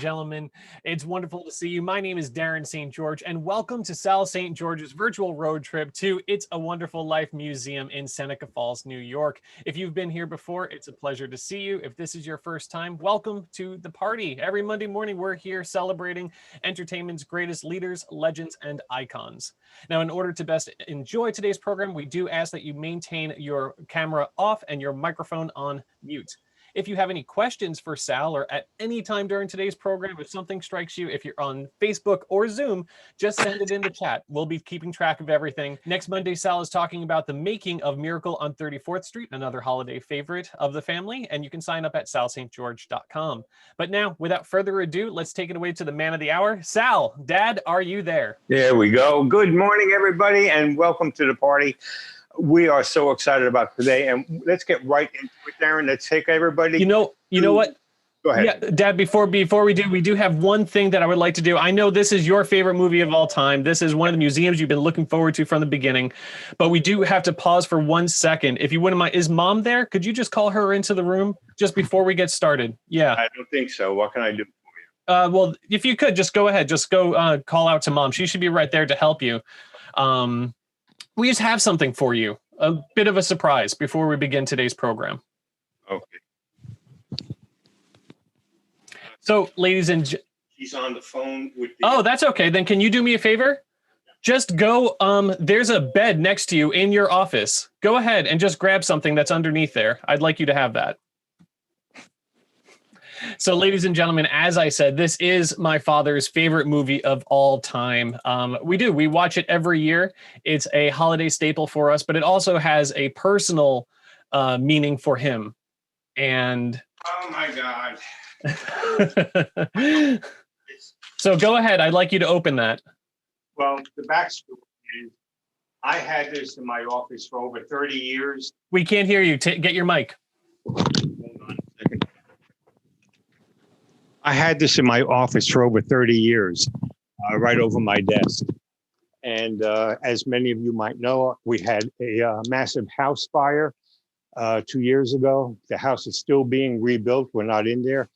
gentlemen, it's wonderful to see you. My name is Darren St. George, and welcome to Sal St. George's virtual road trip to It's a Wonderful Life Museum in Seneca Falls, New York. If you've been here before, it's a pleasure to see you. If this is your first time, welcome to the party. Every Monday morning, we're here celebrating entertainment's greatest leaders, legends, and icons. Now, in order to best enjoy today's program, we do ask that you maintain your camera off and your microphone on mute. If you have any questions for Sal or at any time during today's program, if something strikes you, if you're on Facebook or Zoom, just send it in the chat. We'll be keeping track of everything. Next Monday, Sal is talking about the making of Miracle on 34th Street, another holiday favorite of the family, and you can sign up at salstgeorge.com. But now, without further ado, let's take it away to the man of the hour. Sal, Dad, are you there? There we go. Good morning, everybody, and welcome to the party. We are so excited about today, and let's get right into it, Darren. Let's take everybody. You know what? Go ahead. Yeah, Dad, before we do have one thing that I would like to do. I know this is your favorite movie of all time. This is one of the museums you've been looking forward to from the beginning, but we do have to pause for 1 second. If you wouldn't mind, is Mom there? Could you just call her into the room just before we get started? Yeah. I don't think so. What can I do for you? Well, if you could, just go ahead. Just go call out to Mom. She should be right there to help you. We just have something for you. A bit of a surprise before we begin today's program. Okay. So, ladies and She's on the phone with the... Oh, that's okay. Then can you do me a favor? Just go, there's a bed next to you in your office. Go ahead and just grab something that's underneath there. I'd like you to have that. So, ladies and gentlemen, as I said, this is my father's favorite movie of all time. We watch it every year. It's a holiday staple for us, but it also has a personal meaning for him. And oh my God. So go ahead. I'd like you to open that. Well, the backstory is I had this in my office for over 30 years. We can't hear you. Get your mic. Hold on a second. I had this in my office for over 30 years, right over my desk. And as many of you might know, we had a massive house fire 2 years ago. The house is still being rebuilt. We're not in there.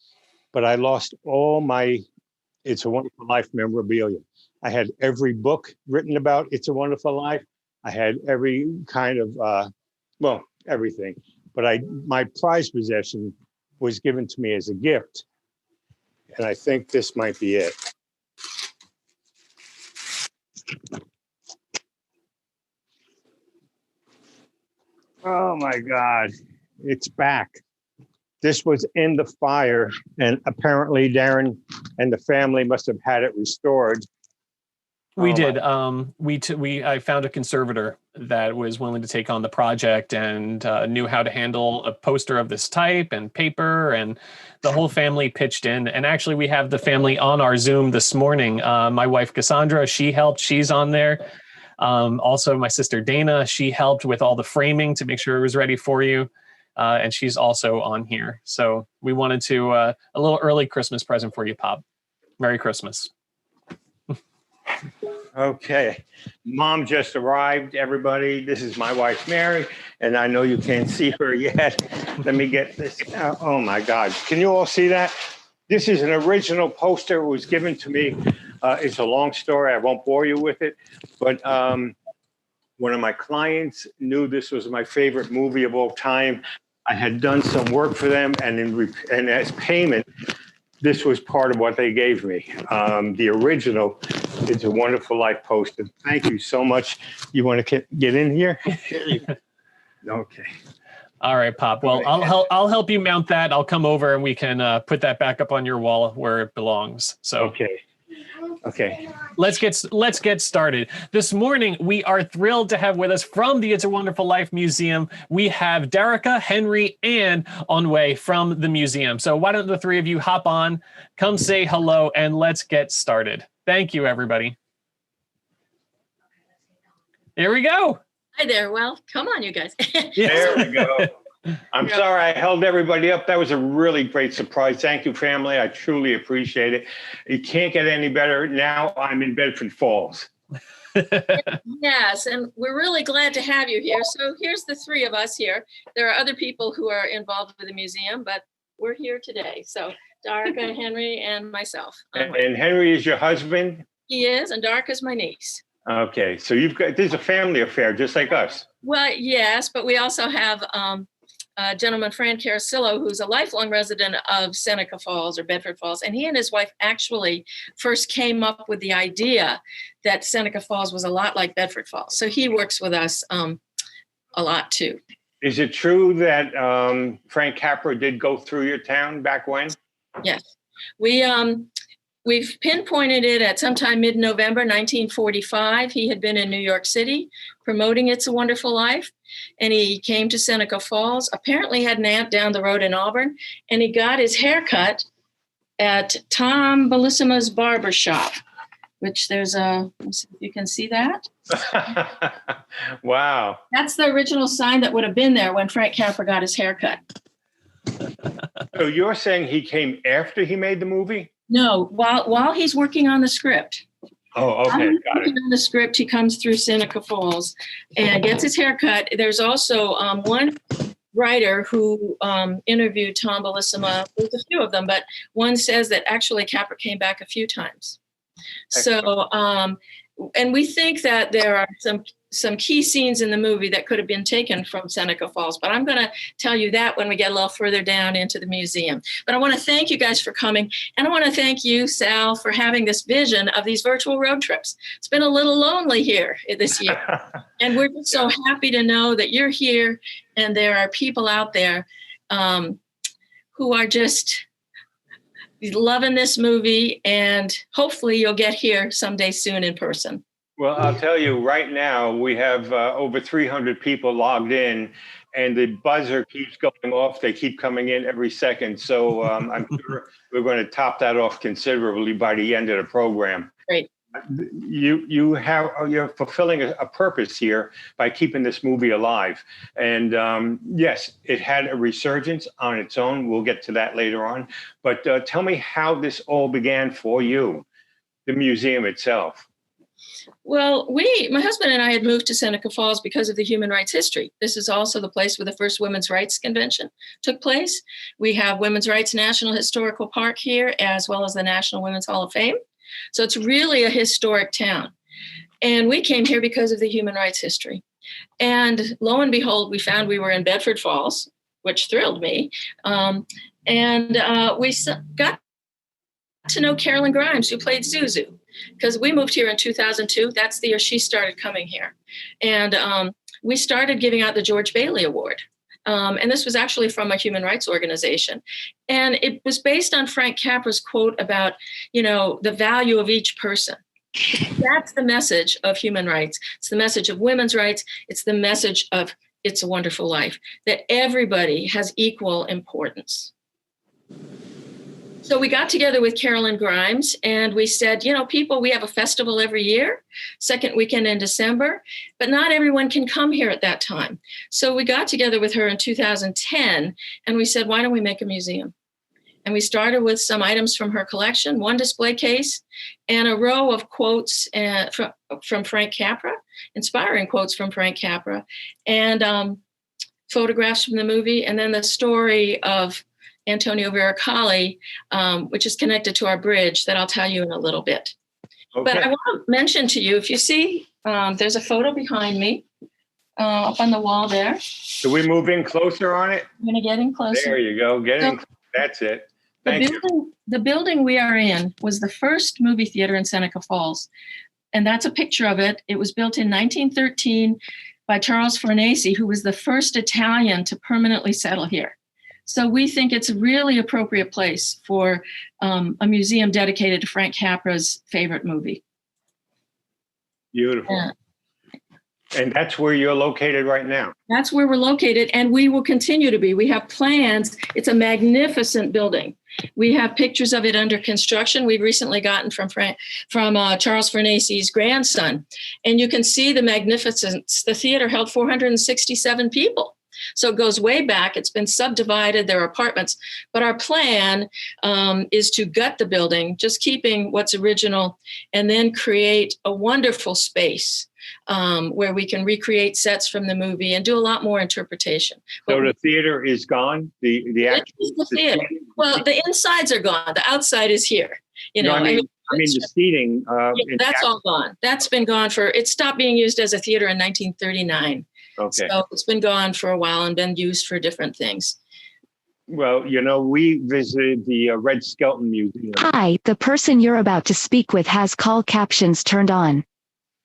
But I lost all my It's a Wonderful Life memorabilia. I had every book written about It's a Wonderful Life. I had every kind of, everything. But my prized possession was given to me as a gift. And I think this might be it. Oh my God, it's back. This was in the fire, and apparently Darren and the family must have had it restored. We did. I found a conservator that was willing to take on the project and knew how to handle a poster of this type and paper, and the whole family pitched in. And actually, we have the family on our Zoom this morning. My wife, Cassandra, she helped. She's on there. Also, my sister, Dana, she helped with all the framing to make sure it was ready for you. And she's also on here. So we wanted to, a little early Christmas present for you, Pop. Merry Christmas. Okay. Mom just arrived, everybody. This is my wife, Mary, and I know you can't see her yet. Let me get this. Oh, my God. Can you all see that? This is an original poster. It was given to me. It's a long story. I won't bore you with it. But one of my clients knew this was my favorite movie of all time. I had done some work for them, and as payment, this was part of what they gave me. The original It's a Wonderful Life poster. Thank you so much. You want to get in here? Okay. All right, Pop. Well, I'll help you mount that. I'll come over and we can put that back up on your wall where it belongs. So Okay. Let's get started. This morning, we are thrilled to have with us from the It's a Wonderful Life Museum. We have Derica, Henry, and Onwe from the museum. So why don't the three of you hop on, come say hello, and let's get started. Thank you, everybody. Here we go. Hi there. Well, come on, you guys. There we go. I'm sorry I held everybody up. That was a really great surprise. Thank you, family. I truly appreciate it. It can't get any better. Now I'm in Bedford Falls. Yes, and we're really glad to have you here. So here's the three of us here. There are other people who are involved with the museum, but we're here today. So Darka, Henry, and myself. And Henry is your husband? He is, and Darka is my niece. Okay, so this is a family affair, just like us. Well, yes, but we also have gentleman, Fran Carasillo, who's a lifelong resident of Seneca Falls or Bedford Falls. And he and his wife actually first came up with the idea that Seneca Falls was a lot like Bedford Falls. So he works with us a lot too. Is it true that Frank Capra did go through your town back when? Yes. We've pinpointed it at sometime mid-November 1945. He had been in New York City promoting It's a Wonderful Life, and he came to Seneca Falls, apparently had an aunt down the road in Auburn, and he got his hair cut at Tom Bellissima's barber shop, which let's see if you can see that. Wow. That's the original sign that would have been there when Frank Capra got his hair cut. So you're saying he came after he made the movie? No, while he's working on the script. Oh, okay, got it. On the script, he comes through Seneca Falls and gets his hair cut. There's also one writer who interviewed Tom Bellissima. There's a few of them, but one says that actually Capra came back a few times. So, and we think that there are some key scenes in the movie that could have been taken from Seneca Falls, but I'm going to tell you that when we get a little further down into the museum. But I want to thank you guys for coming, and I want to thank you, Sal, for having this vision of these virtual road trips. It's been a little lonely here this year, and we're just so happy to know that you're here, and there are people out there who are just loving this movie, and hopefully you'll get here someday soon in person. Well, I'll tell you right now, we have over 300 people logged in, and the buzzer keeps going off. They keep coming in every second. So I'm sure we're going to top that off considerably by the end of the program. Great. You're fulfilling a purpose here by keeping this movie alive. And yes, it had a resurgence on its own. We'll get to that later on. But tell me how this all began for you, the museum itself. Well, my husband and I had moved to Seneca Falls because of the human rights history. This is also the place where the first Women's Rights Convention took place. We have Women's Rights National Historical Park here, as well as the National Women's Hall of Fame. So it's really a historic town. And we came here because of the human rights history. And lo and behold, we found we were in Bedford Falls, which thrilled me. And we got to know Carolyn Grimes, who played Zuzu, because we moved here in 2002. That's the year she started coming here. And we started giving out the George Bailey Award. And this was actually from a human rights organization. And it was based on Frank Capra's quote about, the value of each person. That's the message of human rights. It's the message of women's rights. It's the message of It's a Wonderful Life, that everybody has equal importance. So we got together with Carolyn Grimes and we said, people, we have a festival every year, second weekend in December, but not everyone can come here at that time. So we got together with her in 2010 and we said, why don't we make a museum? And we started with some items from her collection, one display case and a row of quotes from Frank Capra, inspiring quotes from Frank Capra, and photographs from the movie, and then the story of Antonio Veracali, which is connected to our bridge that I'll tell you in a little bit. Okay. But I want to mention to you, if you see, there's a photo behind me up on the wall there. Do we move in closer on it? I'm going to get in closer. There you go. Get in. That's it. Thank you. The building we are in was the first movie theater in Seneca Falls. And that's a picture of it. It was built in 1913 by Charles Fornaci, who was the first Italian to permanently settle here. So we think it's a really appropriate place for a museum dedicated to Frank Capra's favorite movie. Beautiful. Yeah. And that's where you're located right now? That's where we're located, and we will continue to be. We have plans. It's a magnificent building. We have pictures of it under construction. We've recently gotten from Charles Fornaci's grandson. And you can see the magnificence. The theater held 467 people. So it goes way back. It's been subdivided. There are apartments. But our plan is to gut the building, just keeping what's original, and then create a wonderful space where we can recreate sets from the movie and do a lot more interpretation. So the theater is gone? The actual theater. Well, the insides are gone. The outside is here. No, I mean the seating. That's all gone. That's been gone it stopped being used as a theater in 1939. Okay. So it's been gone for a while and been used for different things. Well, we visited the Red Skelton Museum. Hi, the person you're about to speak with has call captions turned on.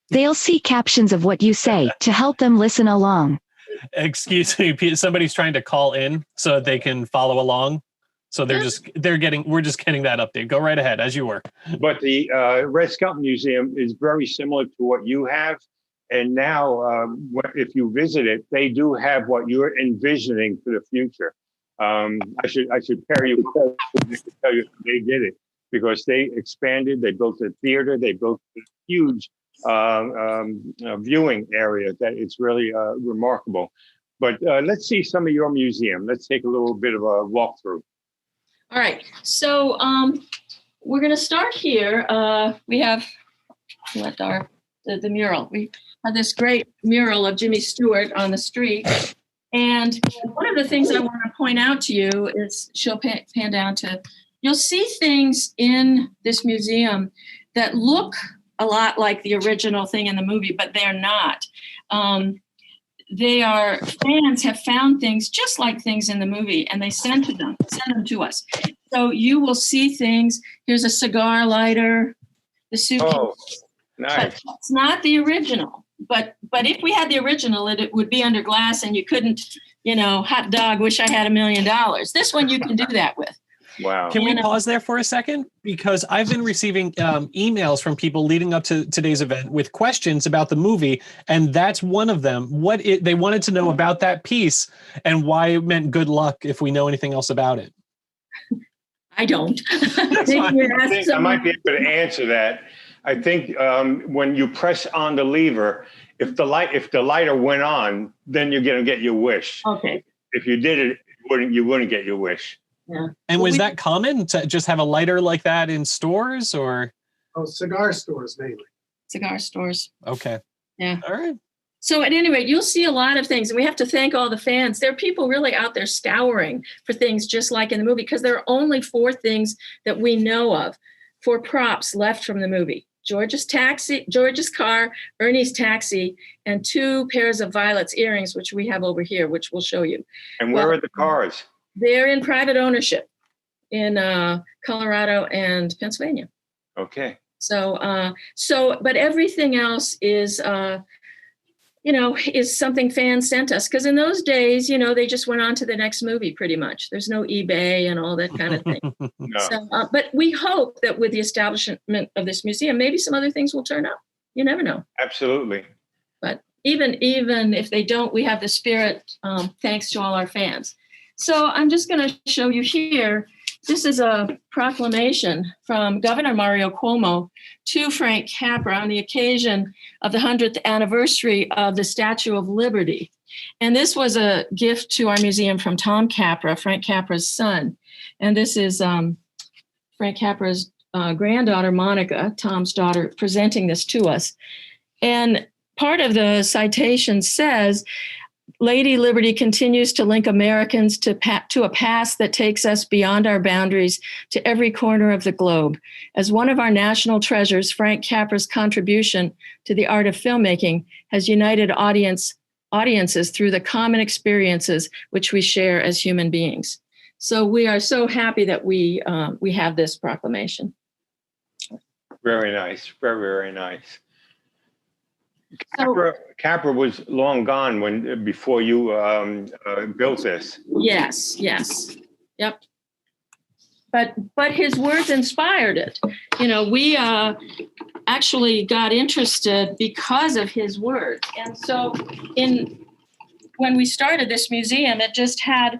They'll see captions of what you say to help them listen along. Excuse me, somebody's trying to call in so they can follow along. So we're just getting that update. Go right ahead, as you were. But the Red Skelton Museum is very similar to what you have. And now, if you visit it, they do have what you're envisioning for the future. I should pair you to tell you they did it, because they expanded, they built a theater, they built a huge viewing area that it's really remarkable. But let's see some of your museum. Let's take a little bit of a walkthrough. All right, so we're going to start here. We have the mural. We have this great mural of Jimmy Stewart on the street. And one of the things I want to point out to you is, she'll pan down to, you'll see things in this museum that look a lot like the original thing in the movie, but they're not. Fans have found things just like things in the movie, and they send them to us. So you will see things. Here's a cigar lighter, the suitcase. Oh, nice. But it's not the original. But if we had the original, it would be under glass, and you couldn't, hot dog, wish I had $1 million. This one you can do that with. Wow. Can we pause there for a second? Because I've been receiving emails from people leading up to today's event with questions about the movie, and that's one of them. They wanted to know about that piece and why it meant good luck, if we know anything else about it. I don't. I might be able to answer that. I think when you press on the lever, if the lighter went on, then you're going to get your wish. Okay. If you did it, you wouldn't get your wish. Yeah. And was that common to just have a lighter like that in stores, or? Oh, cigar stores mainly. Cigar stores. Okay. Yeah. All right. So at any rate, you'll see a lot of things, and we have to thank all the fans. There are people really out there scouring for things just like in the movie, because there are only 4 things that we know of, 4 props left from the movie. George's car, Ernie's taxi, and 2 pairs of Violet's earrings, which we have over here, which we'll show you. And where are the cars? They're in private ownership in Colorado and Pennsylvania. Okay. But everything else is, is something fans sent us. Because in those days, they just went on to the next movie pretty much. There's no eBay and all that kind of thing. No. So, but we hope that with the establishment of this museum, maybe some other things will turn up. You never know. Absolutely. But even if they don't, we have the spirit, thanks to all our fans. So I'm just going to show you here. This is a proclamation from Governor Mario Cuomo to Frank Capra on the occasion of the 100th anniversary of the Statue of Liberty. And this was a gift to our museum from Tom Capra, Frank Capra's son. And this is Frank Capra's granddaughter, Monica, Tom's daughter, presenting this to us. And part of the citation says, Lady Liberty continues to link Americans to a past that takes us beyond our boundaries to every corner of the globe. As one of our national treasures, Frank Capra's contribution to the art of filmmaking has united audiences through the common experiences which we share as human beings. So we are so happy that we have this proclamation. Very nice. Very, very nice. So, Capra was long gone before you built this. yes. Yep. But his words inspired it. We actually got interested because of his words. And so when we started this museum, it just had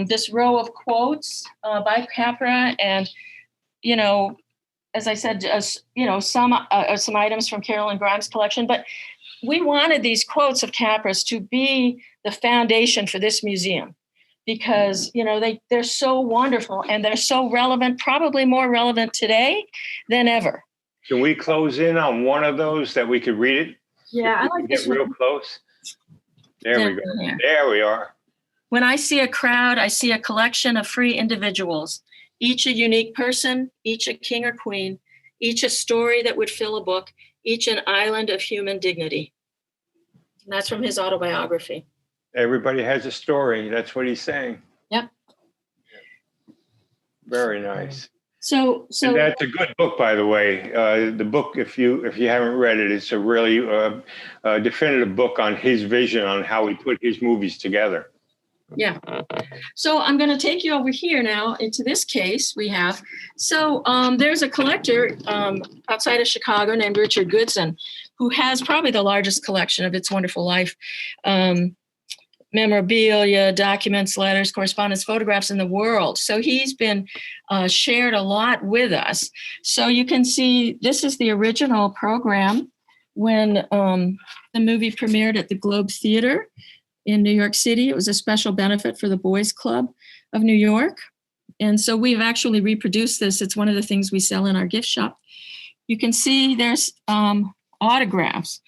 this row of quotes by Capra, and as I said, some items from Carolyn Grimes' collection. But we wanted these quotes of Capra's to be the foundation for this museum, because they're so wonderful and they're so relevant, probably more relevant today than ever. Can we close in on one of those that we could read it? Yeah, I If we like get this real one. close. There we go. Down here. There we are. When I see a crowd, I see a collection of free individuals, each a unique person, each a king or queen, each a story that would fill a book, each an island of human dignity. And that's from his autobiography. Everybody has a story. That's what he's saying. Yep. Very nice. So And that's a good book, by the way. The book, if you haven't read it, it's a really definitive book on his vision on how he put his movies together. yeah. So I'm going to take you over here now into this case we have. So there's a collector outside of Chicago named Richard Goodson, who has probably the largest collection of It's Wonderful Life memorabilia, documents, letters, correspondence, photographs in the world. So he's been shared a lot with us. So you can see this is the original program when the movie premiered at the Globe Theater in New York City. It was a special benefit for the Boys Club of New York. And so we've actually reproduced this. It's one of the things we sell in our gift shop. You can see there's autographs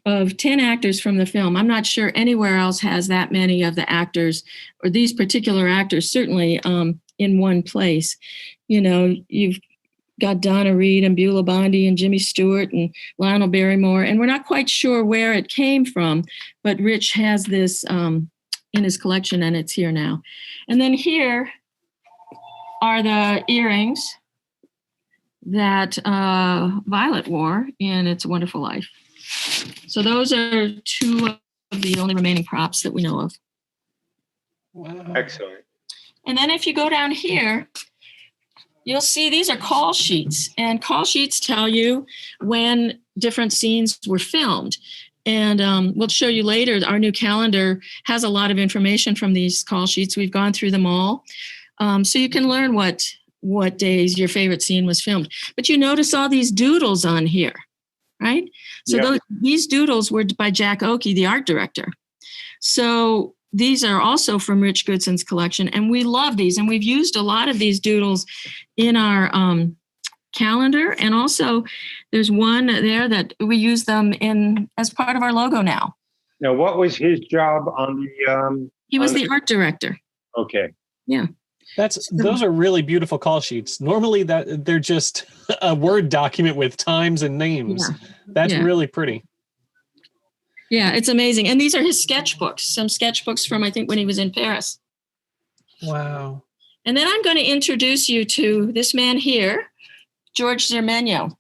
of 10 actors from the film. I'm not sure anywhere else has that many of the actors, or these particular actors, certainly in one place. You know, you've got Donna Reed and Beulah Bondi and Jimmy Stewart and Lionel Barrymore, and we're not quite sure where it came from, but Rich has this in his collection, and it's here now. And then here are the earrings that Violet wore in It's a Wonderful Life. So those are two of the only remaining props that we know of. Wow. Excellent. And then if you go down here, you'll see these are call sheets. And call sheets tell you when different scenes were filmed. And we'll show you later, our new calendar has a lot of information from these call sheets. We've gone through them all. So you can learn what days your favorite scene was filmed. But you notice all these doodles on here, right? So Yep. these doodles were by Jack Oakey, the art director. So these are also from Rich Goodson's collection, and we love these. And we've used a lot of these doodles in our calendar. And also there's one there that we use them in as part of our logo now. Now, what was his job on the? He was the art director. Okay. Yeah. Those are really beautiful call sheets. Normally that they're just a Word document with times and names. Yeah. That's Yeah. really pretty. Yeah, it's amazing. And these are his sketchbooks, some sketchbooks from, I think, when he was in Paris. Wow. And then I'm going to introduce you to this man here, George Zermano.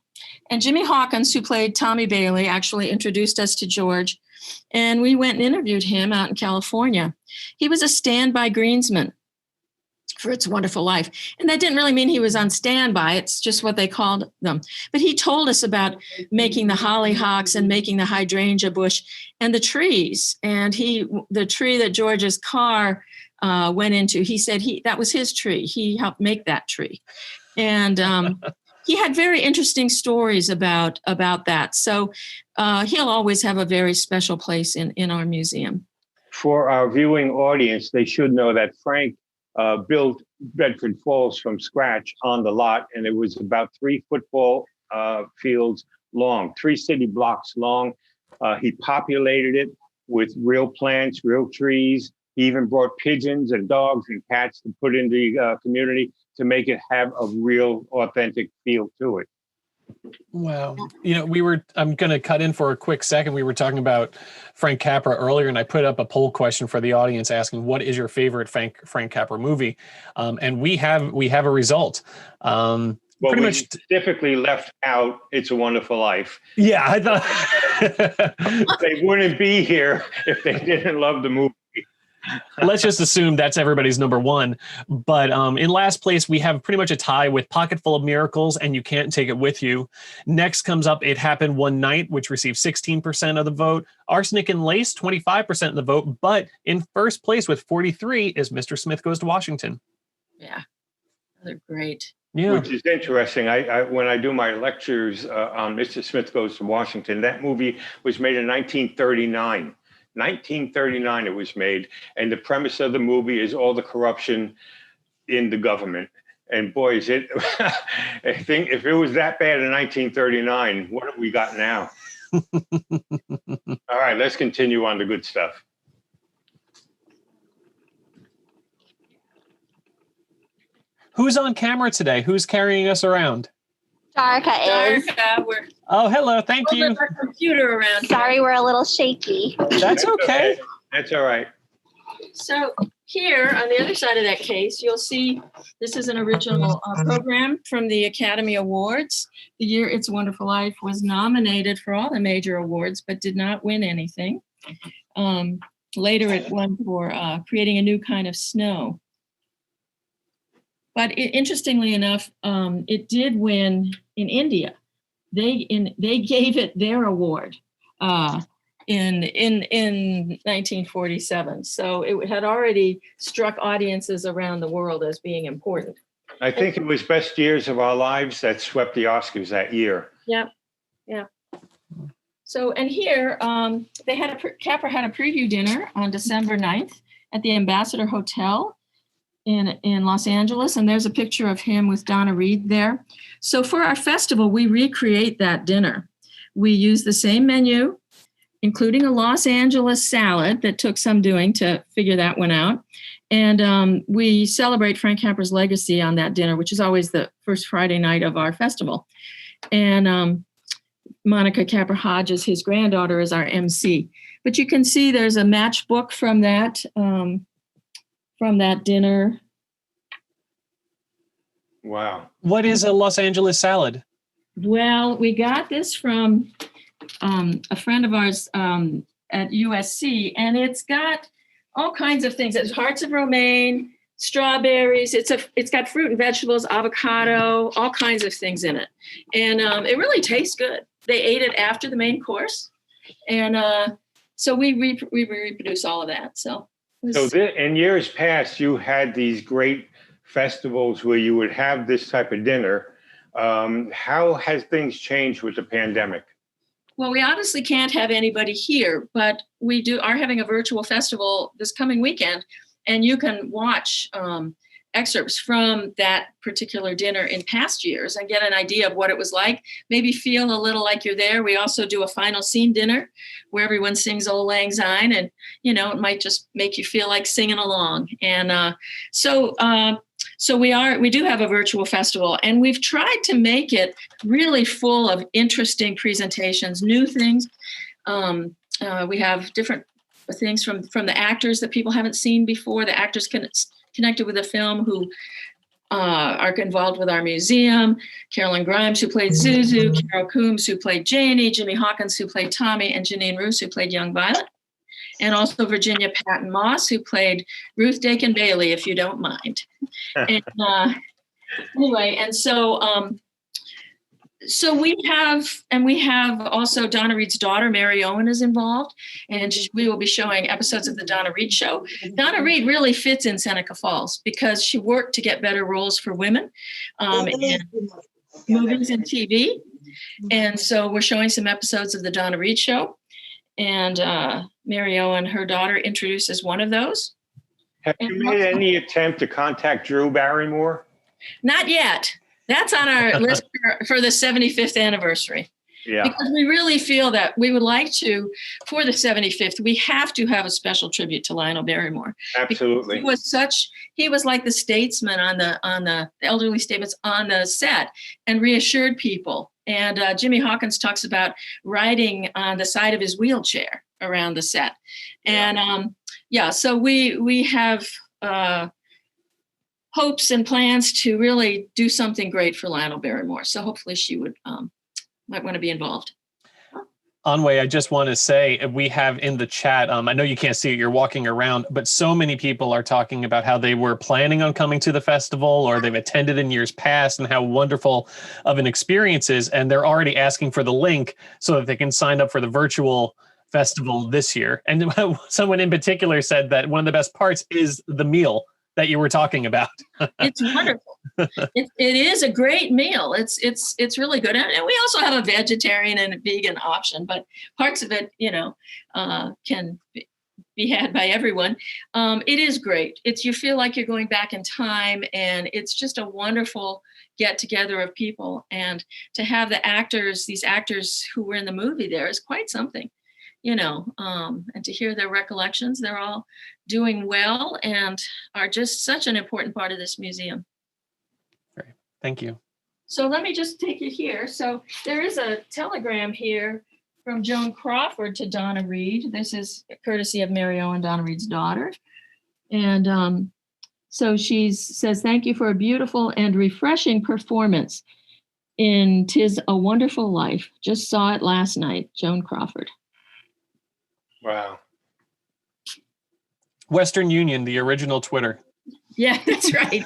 And Jimmy Hawkins, who played Tommy Bailey, actually introduced us to George. And we went and interviewed him out in California. He was a standby greensman for It's a Wonderful Life. And that didn't really mean he was on standby. It's just what they called them. But he told us about making the hollyhocks and making the hydrangea bush and the trees. And the tree that George's car went into, he said that was his tree. He helped make that tree. And he had very interesting stories about that. So he'll always have a very special place in our museum. For our viewing audience, they should know that Frank built Bedford Falls from scratch on the lot, and it was about 3 football fields long, 3 city blocks long. He populated it with real plants, real trees. He even brought pigeons and dogs and cats to put in the community to make it have a real authentic feel to it. Wow. You know, I'm going to cut in for a quick second. We were talking about Frank Capra earlier, and I put up a poll question for the audience asking, what is your favorite Frank Capra movie? And we have a result. Well, pretty we much specifically left out It's a Wonderful Life. Yeah, I thought They wouldn't be here if they didn't love the movie. let's just assume that's everybody's number one. But in last place, we have pretty much a tie with Pocket Full of Miracles and You Can't Take It With You. Next comes up It Happened One Night, which received 16% of the vote. Arsenic and Lace, 25% of the vote. But in first place with 43 is Mr. Smith Goes to Washington. Yeah, they're great. Yeah. Which is interesting. I when I do my lectures on Mr. Smith Goes to Washington, that movie was made in 1939. 1939 it was made, and the premise of the movie is all the corruption in the government. And boy, is it! I think if it was that bad in 1939, what have we got now? All right, let's continue on the good stuff. Who's on camera today? Who's carrying us around? Darka is. Oh, hello. Thank you. Our computer around. Sorry, we're a little shaky. That's okay. That's all right. So here on the other side of that case, you'll see this is an original program from the Academy Awards. The year It's a Wonderful Life was nominated for all the major awards, but did not win anything. Later it won for creating a new kind of snow. But interestingly enough, it did win in India. They gave it their award in 1947. So it had already struck audiences around the world as being important. I think it was Best Years of Our Lives that swept the Oscars that year. Yeah. So, and here they had Capra had a preview dinner on December 9th at the Ambassador Hotel in Los Angeles, and there's a picture of him with Donna Reed there. So for our festival, we recreate that dinner. We use the same menu, including a Los Angeles salad that took some doing to figure that one out. And we celebrate Frank Capra's legacy on that dinner, which is always the first Friday night of our festival. And Monica Capra Hodges, his granddaughter, is our MC. But you can see there's a matchbook from that dinner. Wow. What is a Los Angeles salad? Well, we got this from a friend of ours at USC, and it's got all kinds of things. It's hearts of romaine, strawberries. It's got fruit and vegetables, avocado, all kinds of things in it, and it really tastes good. They ate it after the main course, and so we reproduce all of that. So in years past, you had these great festivals where you would have this type of dinner. How has things changed with the pandemic? Well, we obviously can't have anybody here, but we are having a virtual festival this coming weekend, and you can watch excerpts from that particular dinner in past years and get an idea of what it was like, maybe feel a little like you're there. We also do a final scene dinner where everyone sings Old Lang Syne, and, it might just make you feel like singing along. And so we do have a virtual festival, and we've tried to make it really full of interesting presentations, new things. We have different things from the actors that people haven't seen before, the actors connected with the film who are involved with our museum. Carolyn Grimes, who played Zuzu, Carol Coombs, who played Janie, Jimmy Hawkins, who played Tommy, and Janine Roos, who played Young Violet. And also Virginia Patton Moss, who played Ruth Dakin Bailey, if you don't mind. And anyway, and so we have also Donna Reed's daughter, Mary Owen, is involved, and we will be showing episodes of the Donna Reed show. Donna Reed really fits in Seneca Falls because she worked to get better roles for women in movies and TV. And so we're showing some episodes of the Donna Reed show. And Mary Owen, her daughter, introduces one of those. Have you made any attempt to contact Drew Barrymore? Not yet. That's on our list for the 75th anniversary. Yeah. Because we really feel that we would like to, for the 75th, we have to have a special tribute to Lionel Barrymore. Absolutely. He was like the statesman on the elderly statesman on the set, and reassured people. And Jimmy Hawkins talks about riding on the side of his wheelchair around the set. And so we have hopes and plans to really do something great for Lionel Barrymore. So hopefully she might want to be involved. Anway, I just want to say we have in the chat, I know you can't see it, you're walking around, but so many people are talking about how they were planning on coming to the festival or they've attended in years past and how wonderful of an experience is. And they're already asking for the link so that they can sign up for the virtual festival this year. And someone in particular said that one of the best parts is the meal that you were talking about. It's wonderful. It is a great meal. It's really good. And we also have a vegetarian and a vegan option, but parts of it, can be had by everyone. It is great. You feel like you're going back in time, and it's just a wonderful get together of people. And to have these actors who were in the movie there is quite something, and to hear their recollections. They're all doing well and are just such an important part of this museum. Great. Thank you. So let me just take you here. So there is a telegram here from Joan Crawford to Donna Reed. This is courtesy of Mary Owen, Donna Reed's daughter. And so she says, thank you for a beautiful and refreshing performance in 'Tis a Wonderful Life. Just saw it last night, Joan Crawford. Wow. Western Union, the original Twitter. Yeah, that's right.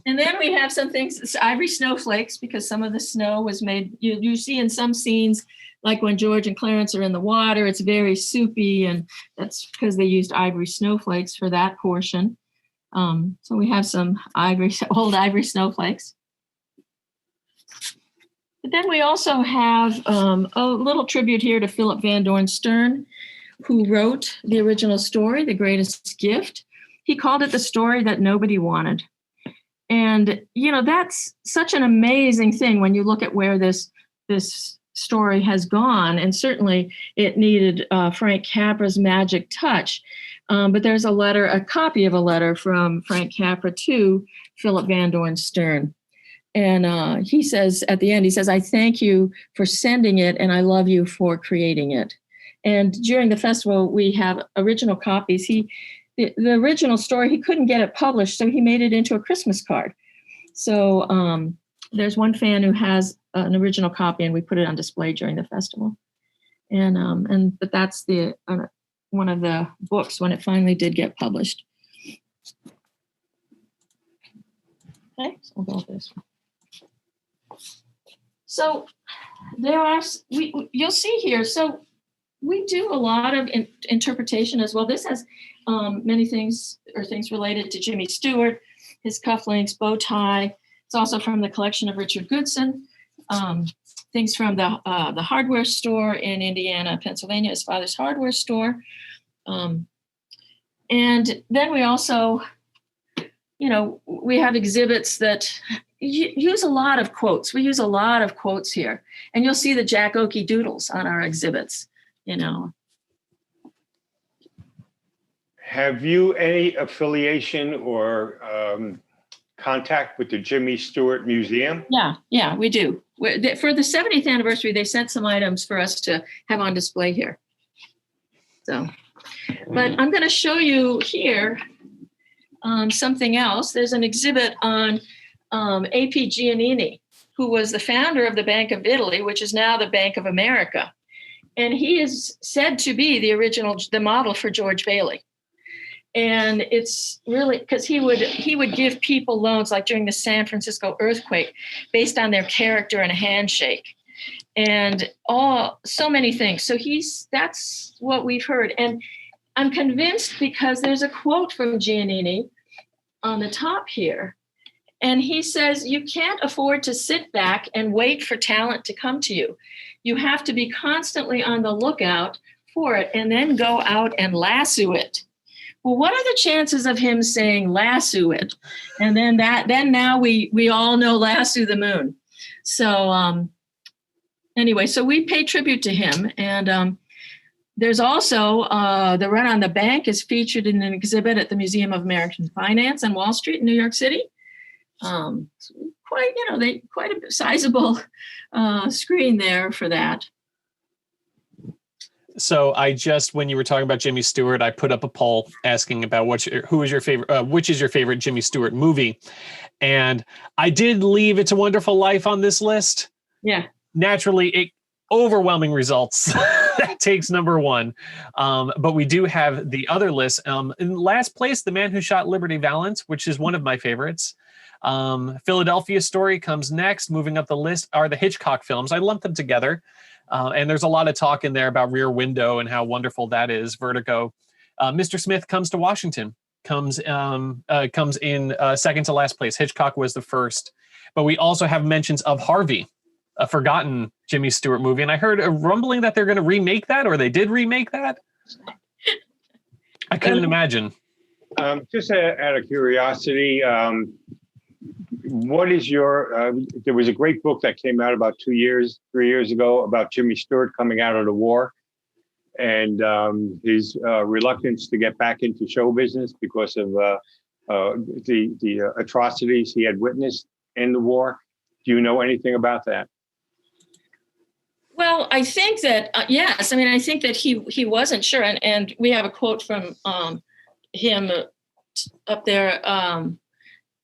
And then we have some things, it's ivory snowflakes, because some of the snow was made, you see in some scenes, like when George and Clarence are in the water, it's very soupy, and that's because they used ivory snowflakes for that portion. So we have some old ivory snowflakes. But then we also have a little tribute here to Philip Van Dorn Stern, who wrote the original story, The Greatest Gift. He called it the story that nobody wanted. And, that's such an amazing thing when you look at where this story has gone. And certainly it needed Frank Capra's magic touch. But there's a copy of a letter from Frank Capra to Philip Van Dorn Stern. And he says at the end, I thank you for sending it, and I love you for creating it. And during the festival, we have original copies. The original story, he couldn't get it published, so he made it into a Christmas card. So there's one fan who has an original copy, and we put it on display during the festival. But that's one of the books when it finally did get published. Okay, so we'll go with this one. So you'll see here. So we do a lot of interpretation as well. This has many things related to Jimmy Stewart, his cufflinks, bow tie. It's also from the collection of Richard Goodson. Things from the hardware store in Indiana, Pennsylvania, his father's hardware store. And then we also, we have exhibits that use a lot of quotes. We use a lot of quotes here. And you'll see the Jack Oakey doodles on our exhibits, Have you any affiliation or contact with the Jimmy Stewart Museum? Yeah, we do. For the 70th anniversary, they sent some items for us to have on display here. So, but I'm going to show you here something else. There's an exhibit on A.P. Giannini, who was the founder of the Bank of Italy, which is now the Bank of America. And he is said to be the model for George Bailey. And it's really because he would give people loans, like during the San Francisco earthquake, based on their character and a handshake, and so many things. So that's what we've heard. And I'm convinced because there's a quote from Giannini on the top here. And he says, you can't afford to sit back and wait for talent to come to you. You have to be constantly on the lookout for it and then go out and lasso it. Well, what are the chances of him saying lasso it? And then now we all know lasso the moon. So anyway, so we pay tribute to him. And there's also the Run on the Bank is featured in an exhibit at the Museum of American Finance on Wall Street in New York City. Quite a sizable screen there for that. So when you were talking about Jimmy Stewart, I put up a poll asking about which is your favorite Jimmy Stewart movie. And I did leave It's a Wonderful Life on this list. Yeah. Naturally, overwhelming results. That takes number one. But we do have the other list. In last place, The Man Who Shot Liberty Valance, which is one of my favorites. Philadelphia Story comes next. Moving up the list are the Hitchcock films. I lumped them together. And there's a lot of talk in there about Rear Window and how wonderful that is. Vertigo. Mr. Smith Comes to Washington comes in second to last place. Hitchcock was the first. But we also have mentions of Harvey, a forgotten Jimmy Stewart movie. And I heard a rumbling that they're going to remake that, or they did remake that. I couldn't imagine. Just out of curiosity, what is your, there was a great book that came out about 3 years ago about Jimmy Stewart coming out of the war and his reluctance to get back into show business because of the atrocities he had witnessed in the war. Do you know anything about that? Well, I think that, yes, I mean, I think that he wasn't sure. And we have a quote from him up there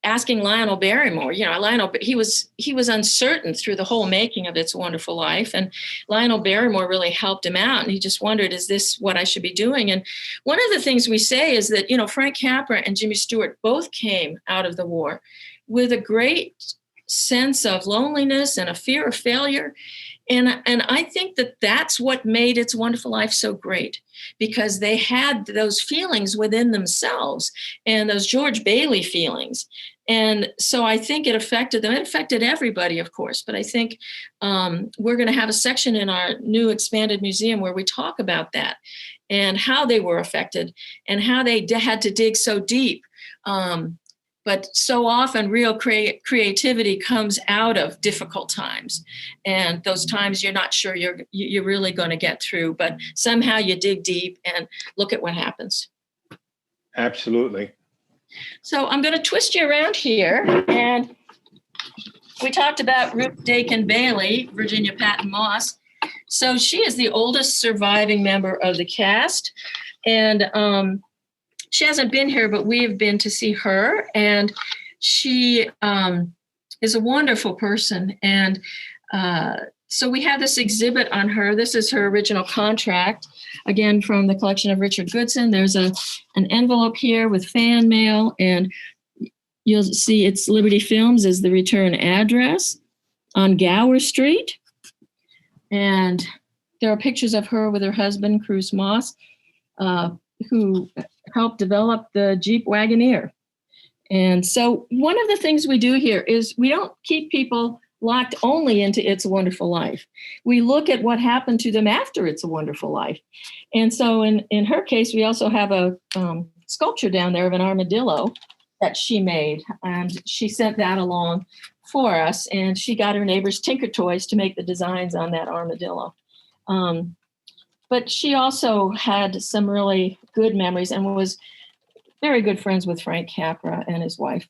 asking Lionel Barrymore, Lionel, he was uncertain through the whole making of It's a Wonderful Life. And Lionel Barrymore really helped him out. And he just wondered, is this what I should be doing? And one of the things we say is that, Frank Capra and Jimmy Stewart both came out of the war with a great sense of loneliness and a fear of failure. And I think that that's what made It's a Wonderful Life so great, because they had those feelings within themselves and those George Bailey feelings. And so I think it affected them. It affected everybody, of course. But I think we're going to have a section in our new expanded museum where we talk about that and how they were affected and how they had to dig so deep. But so often real creativity comes out of difficult times. And those times you're not sure you're really going to get through, but somehow you dig deep and look at what happens. Absolutely. So I'm going to twist you around here. And we talked about Ruth Dakin Bailey, Virginia Patton Moss. So she is the oldest surviving member of the cast. And she hasn't been here, but we have been to see her, and she is a wonderful person. And so we have this exhibit on her. This is her original contract, again, from the collection of Richard Goodson. There's an envelope here with fan mail, and you'll see it's Liberty Films as the return address on Gower Street. And there are pictures of her with her husband, Cruz Moss, who helped develop the Jeep Wagoneer. And so one of the things we do here is we don't keep people locked only into It's a Wonderful Life. We look at what happened to them after It's a Wonderful Life. And so in her case, we also have a sculpture down there of an armadillo that she made. And she sent that along for us. And she got her neighbors Tinker Toys to make the designs on that armadillo. But she also had some really good memories and was very good friends with Frank Capra and his wife.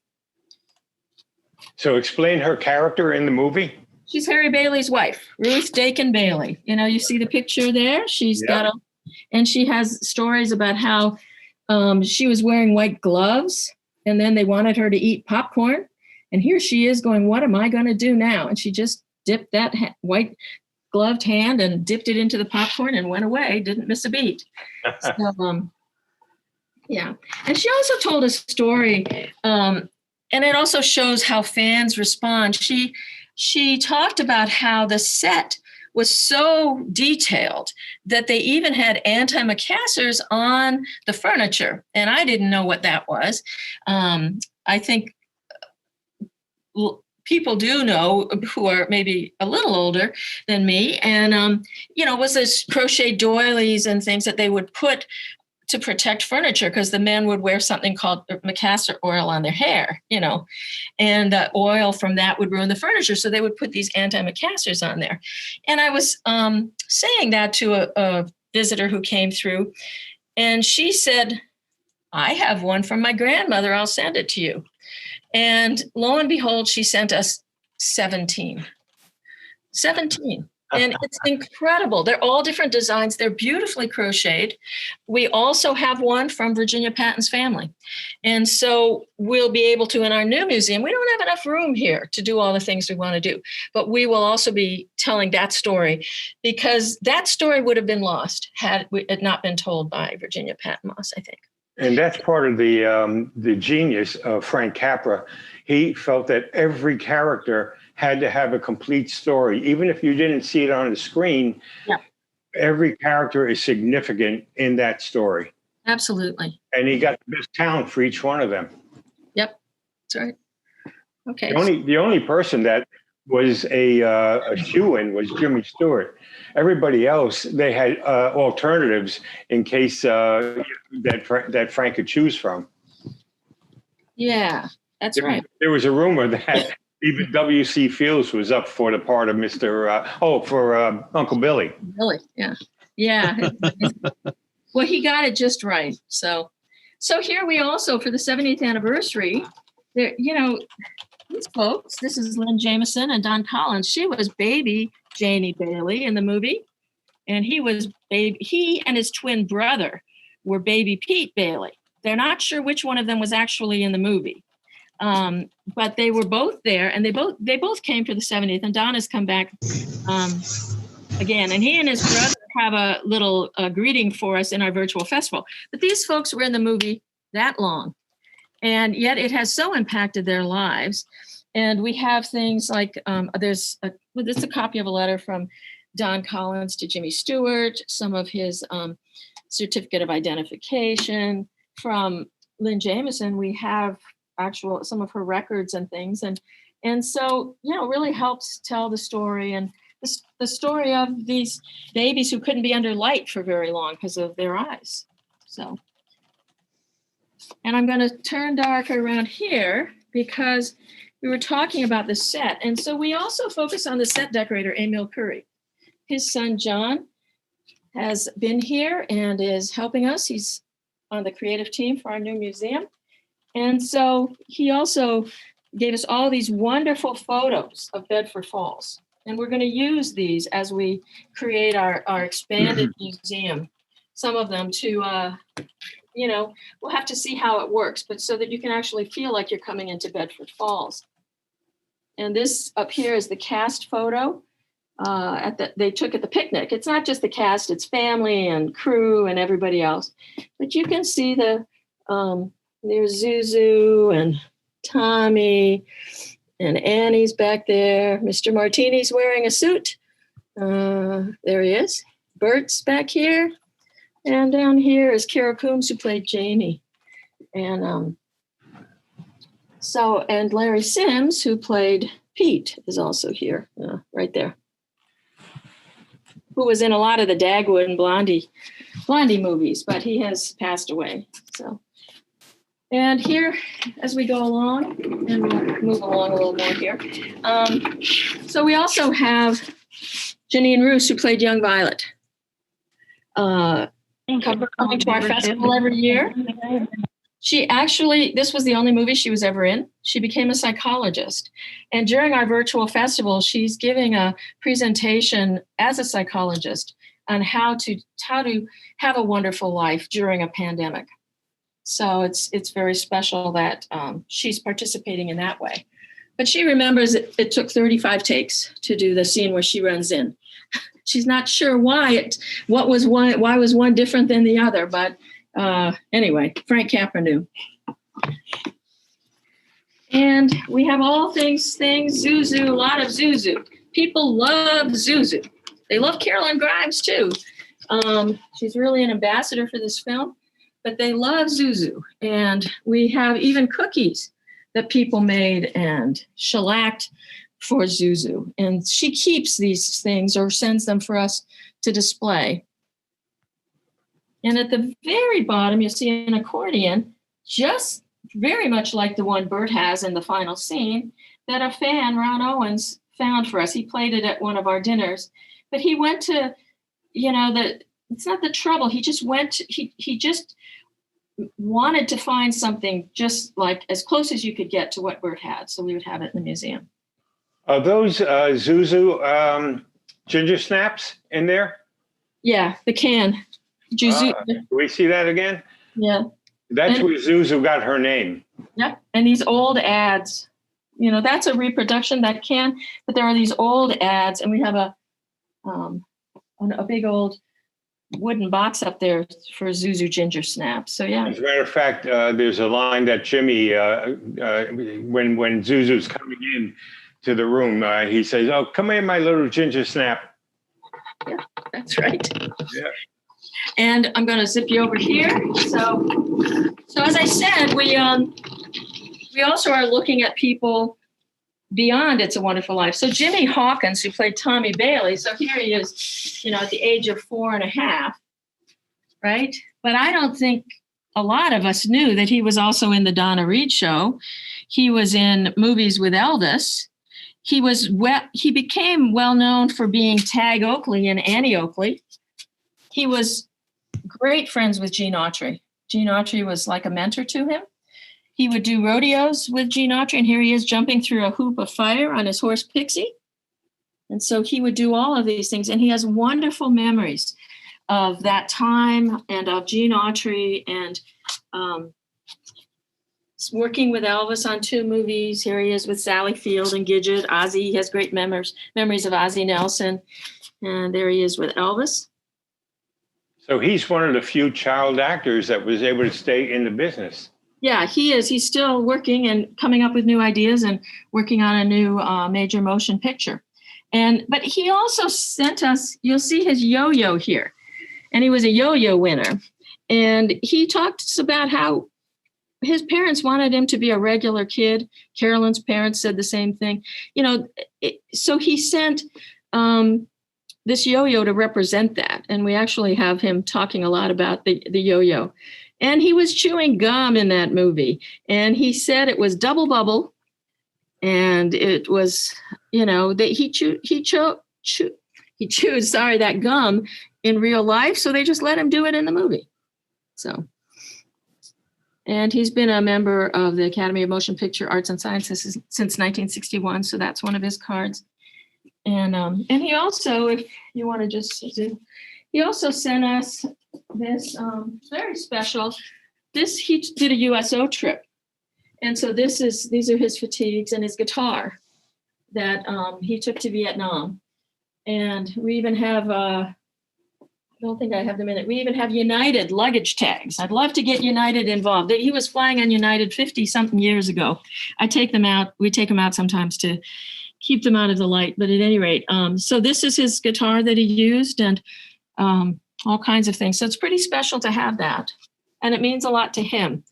So explain her character in the movie. She's Harry Bailey's wife, Ruth Dakin Bailey. You see the picture there? She's got and she has stories about how she was wearing white gloves and then they wanted her to eat popcorn. And here she is going, what am I going to do now? And she just dipped that white gloved hand and dipped it into the popcorn and went away, didn't miss a beat. So, yeah. And she also told a story, and it also shows how fans respond. She talked about how the set was so detailed that they even had antimacassars on the furniture. And I didn't know what that was. I think people do know who are maybe a little older than me. And, it was this crochet doilies and things that they would put to protect furniture because the men would wear something called macassar oil on their hair, and the oil from that would ruin the furniture. So they would put these antimacassars on there. And I was saying that to a visitor who came through, and she said, I have one from my grandmother. I'll send it to you. And lo and behold, she sent us 17. And it's incredible. They're all different designs. They're beautifully crocheted. We also have one from Virginia Patton's family. And so we'll be able to, in our new museum, we don't have enough room here to do all the things we want to do, but we will also be telling that story because that story would have been lost had it not been told by Virginia Patton Moss, I think. And that's part of the genius of Frank Capra. He felt that every character had to have a complete story. Even if you didn't see it on the screen, every character is significant in that story. Absolutely. And he got the best talent for each one of them. Yep, that's right. Okay. The only person that was a shoo-in, was Jimmy Stewart. Everybody else, they had alternatives in case that Frank could choose from. Yeah, that's right. There was a rumor that even W.C. Fields was up for the part of Uncle Billy. Really? Yeah. Yeah. Well, he got it just right. So here we also, for the 70th anniversary, there, these folks, this is Lynn Jameson and Don Collins. She was baby Janie Bailey in the movie. And he and his twin brother were baby Pete Bailey. They're not sure which one of them was actually in the movie. But they were both there, and they both came for the 70th, and Donna's come back again. And he and his brother have a little greeting for us in our virtual festival. But these folks were in the movie that long, and yet it has so impacted their lives. And we have things like this is a copy of a letter from Don Collins to Jimmy Stewart, some of his certificate of identification. From Lynn Jameson, we have some of her records and things. And so, really helps tell the story and the story of these babies who couldn't be under light for very long because of their eyes. So, and I'm going to turn dark around here because we were talking about the set. And so we also focus on the set decorator, Emil Curry. His son, John, has been here and is helping us. He's on the creative team for our new museum. And so he also gave us all these wonderful photos of Bedford Falls. And we're going to use these as we create our expanded museum. Some of them to, we'll have to see how it works, but so that you can actually feel like you're coming into Bedford Falls. And this up here is the cast photo they took at the picnic. It's not just the cast, it's family and crew and everybody else. But you can see there's Zuzu and Tommy and Annie's back there. Mr. Martini's wearing a suit. There he is. Bert's back here. And down here is Carol Coombs, who played Jamie. And and Larry Sims, who played Pete, is also here, right there. Who was in a lot of the Dagwood and Blondie movies, but he has passed away. So, and here, as we go along, and we'll move along a little more here. So we also have Janine Roos, who played Young Violet. Coming to our festival every year. This was the only movie she was ever in. She became a psychologist. And during our virtual festival, she's giving a presentation as a psychologist on how to have a wonderful life during a pandemic. So it's very special that she's participating in that way. But she remembers it took 35 takes to do the scene where she runs in. She's not sure why was one different than the other, but anyway, Frank Capra knew. And we have all things, Zuzu, a lot of Zuzu. People love Zuzu. They love Carolyn Grimes too. She's really an ambassador for this film, but they love Zuzu. And we have even cookies that people made and shellacked for Zuzu. And she keeps these things or sends them for us to display. And at the very bottom, you'll see an accordion, just very much like the one Bert has in the final scene, that a fan, Ron Owens, found for us. He played it at one of our dinners. But he went to, it's not the trouble. He just he just wanted to find something just like as close as you could get to what Bert had. So we would have it in the museum. Are those Zuzu ginger snaps in there? Yeah, the can. Do we see that again? Yeah. That's where Zuzu got her name. Yep. And these old ads, that's a reproduction, that can, but there are these old ads, and we have a big old wooden box up there for Zuzu ginger snaps. So yeah. As a matter of fact, there's a line that Jimmy, when Zuzu's coming in to the room, he says, "Oh, come in, my little ginger snap." Yeah, that's right. Yeah. And I'm going to zip you over here. So as I said, we also are looking at people beyond It's a Wonderful Life. So Jimmy Hawkins, who played Tommy Bailey, so here he is, at the age of 4.5, right? But I don't think a lot of us knew that he was also in the Donna Reed show. He was in movies with Elvis. He became well known for being Tag Oakley in Annie Oakley. He was great friends with Gene Autry. Gene Autry was like a mentor to him. He would do rodeos with Gene Autry, and here he is jumping through a hoop of fire on his horse Pixie. And so he would do all of these things, and he has wonderful memories of that time and of Gene Autry and working with Elvis on 2 movies. Here he is with Sally Field and Gidget. Ozzie, he has great memories of Ozzie Nelson. And there he is with Elvis. So he's one of the few child actors that was able to stay in the business. Yeah, he is. He's still working and coming up with new ideas and working on a new major motion picture. But he also sent us, you'll see his yo-yo here. And he was a yo-yo winner. And he talked about how his parents wanted him to be a regular kid. Carolyn's parents said the same thing. So he sent this yo-yo to represent that. And we actually have him talking a lot about the yo-yo. And he was chewing gum in that movie. And he said it was double bubble. And it was, that he chewed that gum in real life. So they just let him do it in the movie. So, and he's been a member of the Academy of Motion Picture Arts and Sciences since 1961. So that's one of his cards. And he also, if you want to just do, he also sent us this very special, he did a USO trip. And so these are his fatigues and his guitar that he took to Vietnam. And we even have, I don't think I have them in it. We even have United luggage tags. I'd love to get United involved. He was flying on United 50-something years ago. We take them out sometimes to keep them out of the light. But at any rate, so this is his guitar that he used and all kinds of things. So it's pretty special to have that. And it means a lot to him.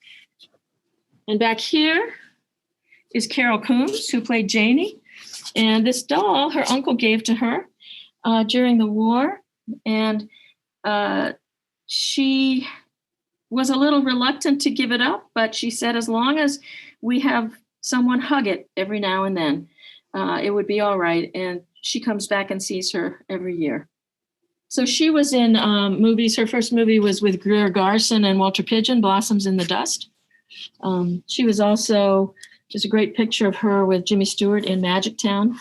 And back here is Carol Coombs, who played Janie. And this doll, her uncle gave to her during the war. And she was a little reluctant to give it up, but she said, as long as we have someone hug it every now and then, it would be all right. And she comes back and sees her every year. So she was in movies. Her first movie was with Greer Garson and Walter Pidgeon, Blossoms in the Dust. She was also, just a great picture of her with Jimmy Stewart in Magic Town.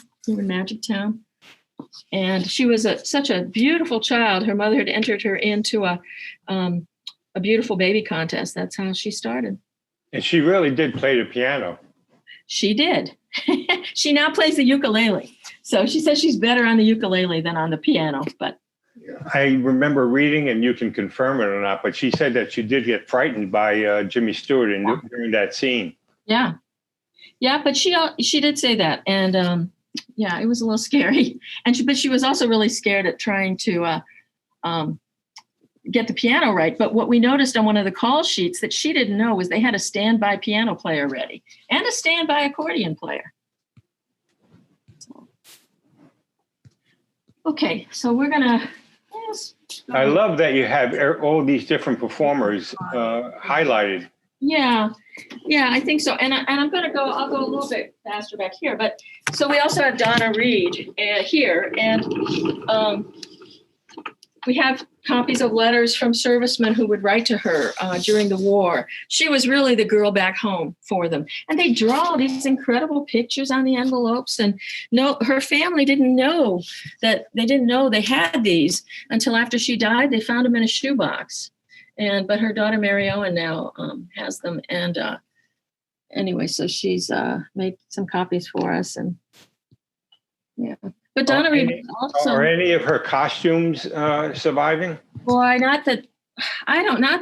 And she was such a beautiful child. Her mother had entered her into a beautiful baby contest. That's how she started. And she really did play the piano. She did. She now plays the ukulele. So she says she's better on the ukulele than on the piano. But I remember reading, and you can confirm it or not, but she said that she did get frightened by Jimmy Stewart during that scene. Yeah, but she did say that, and it was a little scary. But she was also really scared at trying to get the piano right. But what we noticed on one of the call sheets that she didn't know was they had a standby piano player ready and a standby accordion player. Okay, so we're gonna. I love that you have all these different performers highlighted. Yeah, I think so. And I'll go a little bit faster back here. But so we also have Donna Reed here, and we have copies of letters from servicemen who would write to her during the war. She was really the girl back home for them. And they draw these incredible pictures on the envelopes. And her family didn't know they had these until after she died. They found them in a shoebox. But her daughter Mary Owen now has them. And anyway, so she's made some copies for us. And yeah. But Donna Reed also. Are any of her costumes surviving? Boy, not that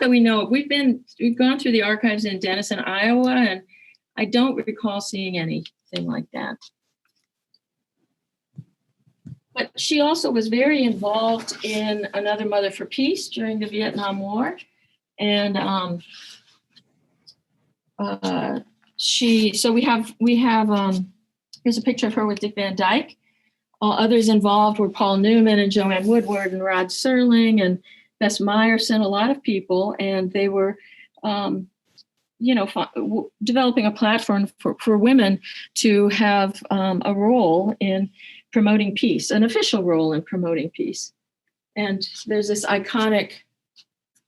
we know. We've gone through the archives in Denison, Iowa, and I don't recall seeing anything like that. But she also was very involved in Another Mother for Peace during the Vietnam War, and we have Here's a picture of her with Dick Van Dyke. All others involved were Paul Newman and Joanne Woodward and Rod Serling and Bess Meyerson, a lot of people, and they were, developing a platform for women to have a role in promoting peace, an official role in promoting peace. And there's this iconic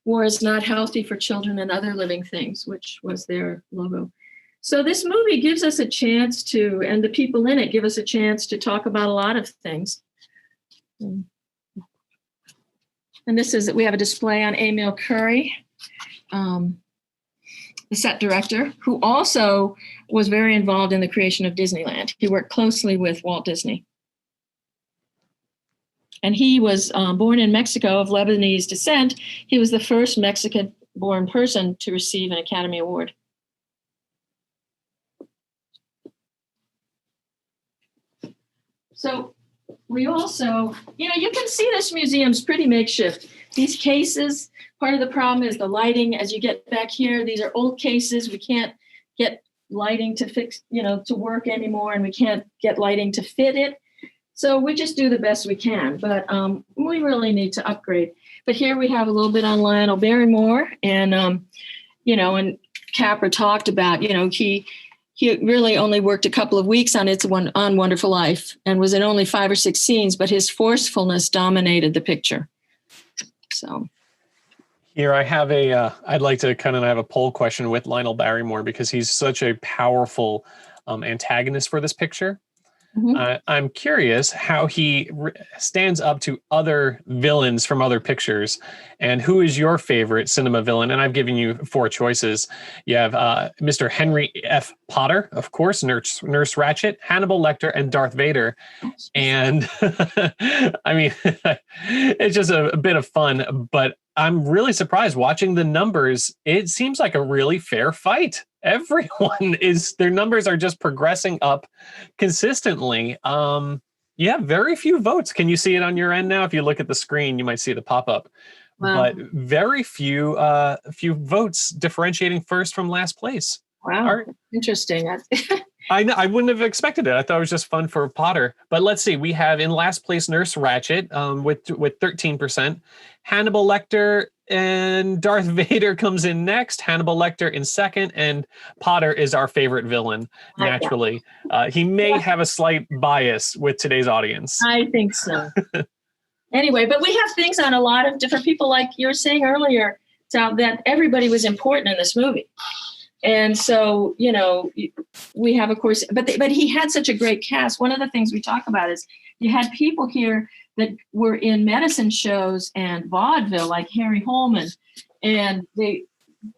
"War is not healthy for children and other living things," which was their logo. So this movie gives us a chance to, and the people in it give us a chance to talk about a lot of things. And we have a display on Emil Curry, the set director, who also was very involved in the creation of Disneyland. He worked closely with Walt Disney. And he was born in Mexico of Lebanese descent. He was the first Mexican-born person to receive an Academy Award. So we also, you can see this museum's pretty makeshift. These cases, part of the problem is the lighting. As you get back here, these are old cases. We can't get lighting to fix, to work anymore, and we can't get lighting to fit it. So we just do the best we can, but we really need to upgrade. But here we have a little bit on Lionel Barrymore, and, and Capra talked about, he really only worked a couple of weeks on on Wonderful Life and was in only 5 or 6 scenes, but his forcefulness dominated the picture. So here I have I'd like to kind of have a poll question with Lionel Barrymore because he's such a powerful antagonist for this picture. Mm-hmm. I'm curious how he stands up to other villains from other pictures, and who is your favorite cinema villain? And I've given you 4 choices. You have Mr. Henry F. Potter, of course, Nurse Ratched, Hannibal Lecter, and Darth Vader. And I mean, it's just a bit of fun, but I'm really surprised watching the numbers. It seems like a really fair fight. Everyone their numbers are just progressing up consistently. Yeah, very few votes. Can you see it on your end now? If you look at the screen, you might see the pop-up. Wow. But very few votes differentiating first from last place. Wow, interesting. I wouldn't have expected it. I thought it was just fun for Potter. But let's see. We have in last place Nurse Ratched with 13%. Hannibal Lecter and Darth Vader comes in next. Hannibal Lecter in second, and Potter is our favorite villain. Naturally, he may have a slight bias with today's audience. I think so. Anyway, but we have things on a lot of different people, like you were saying earlier, that everybody was important in this movie. And so, we have, of course, but he had such a great cast. One of the things we talk about is you had people here that were in medicine shows and vaudeville, like Harry Holman, and they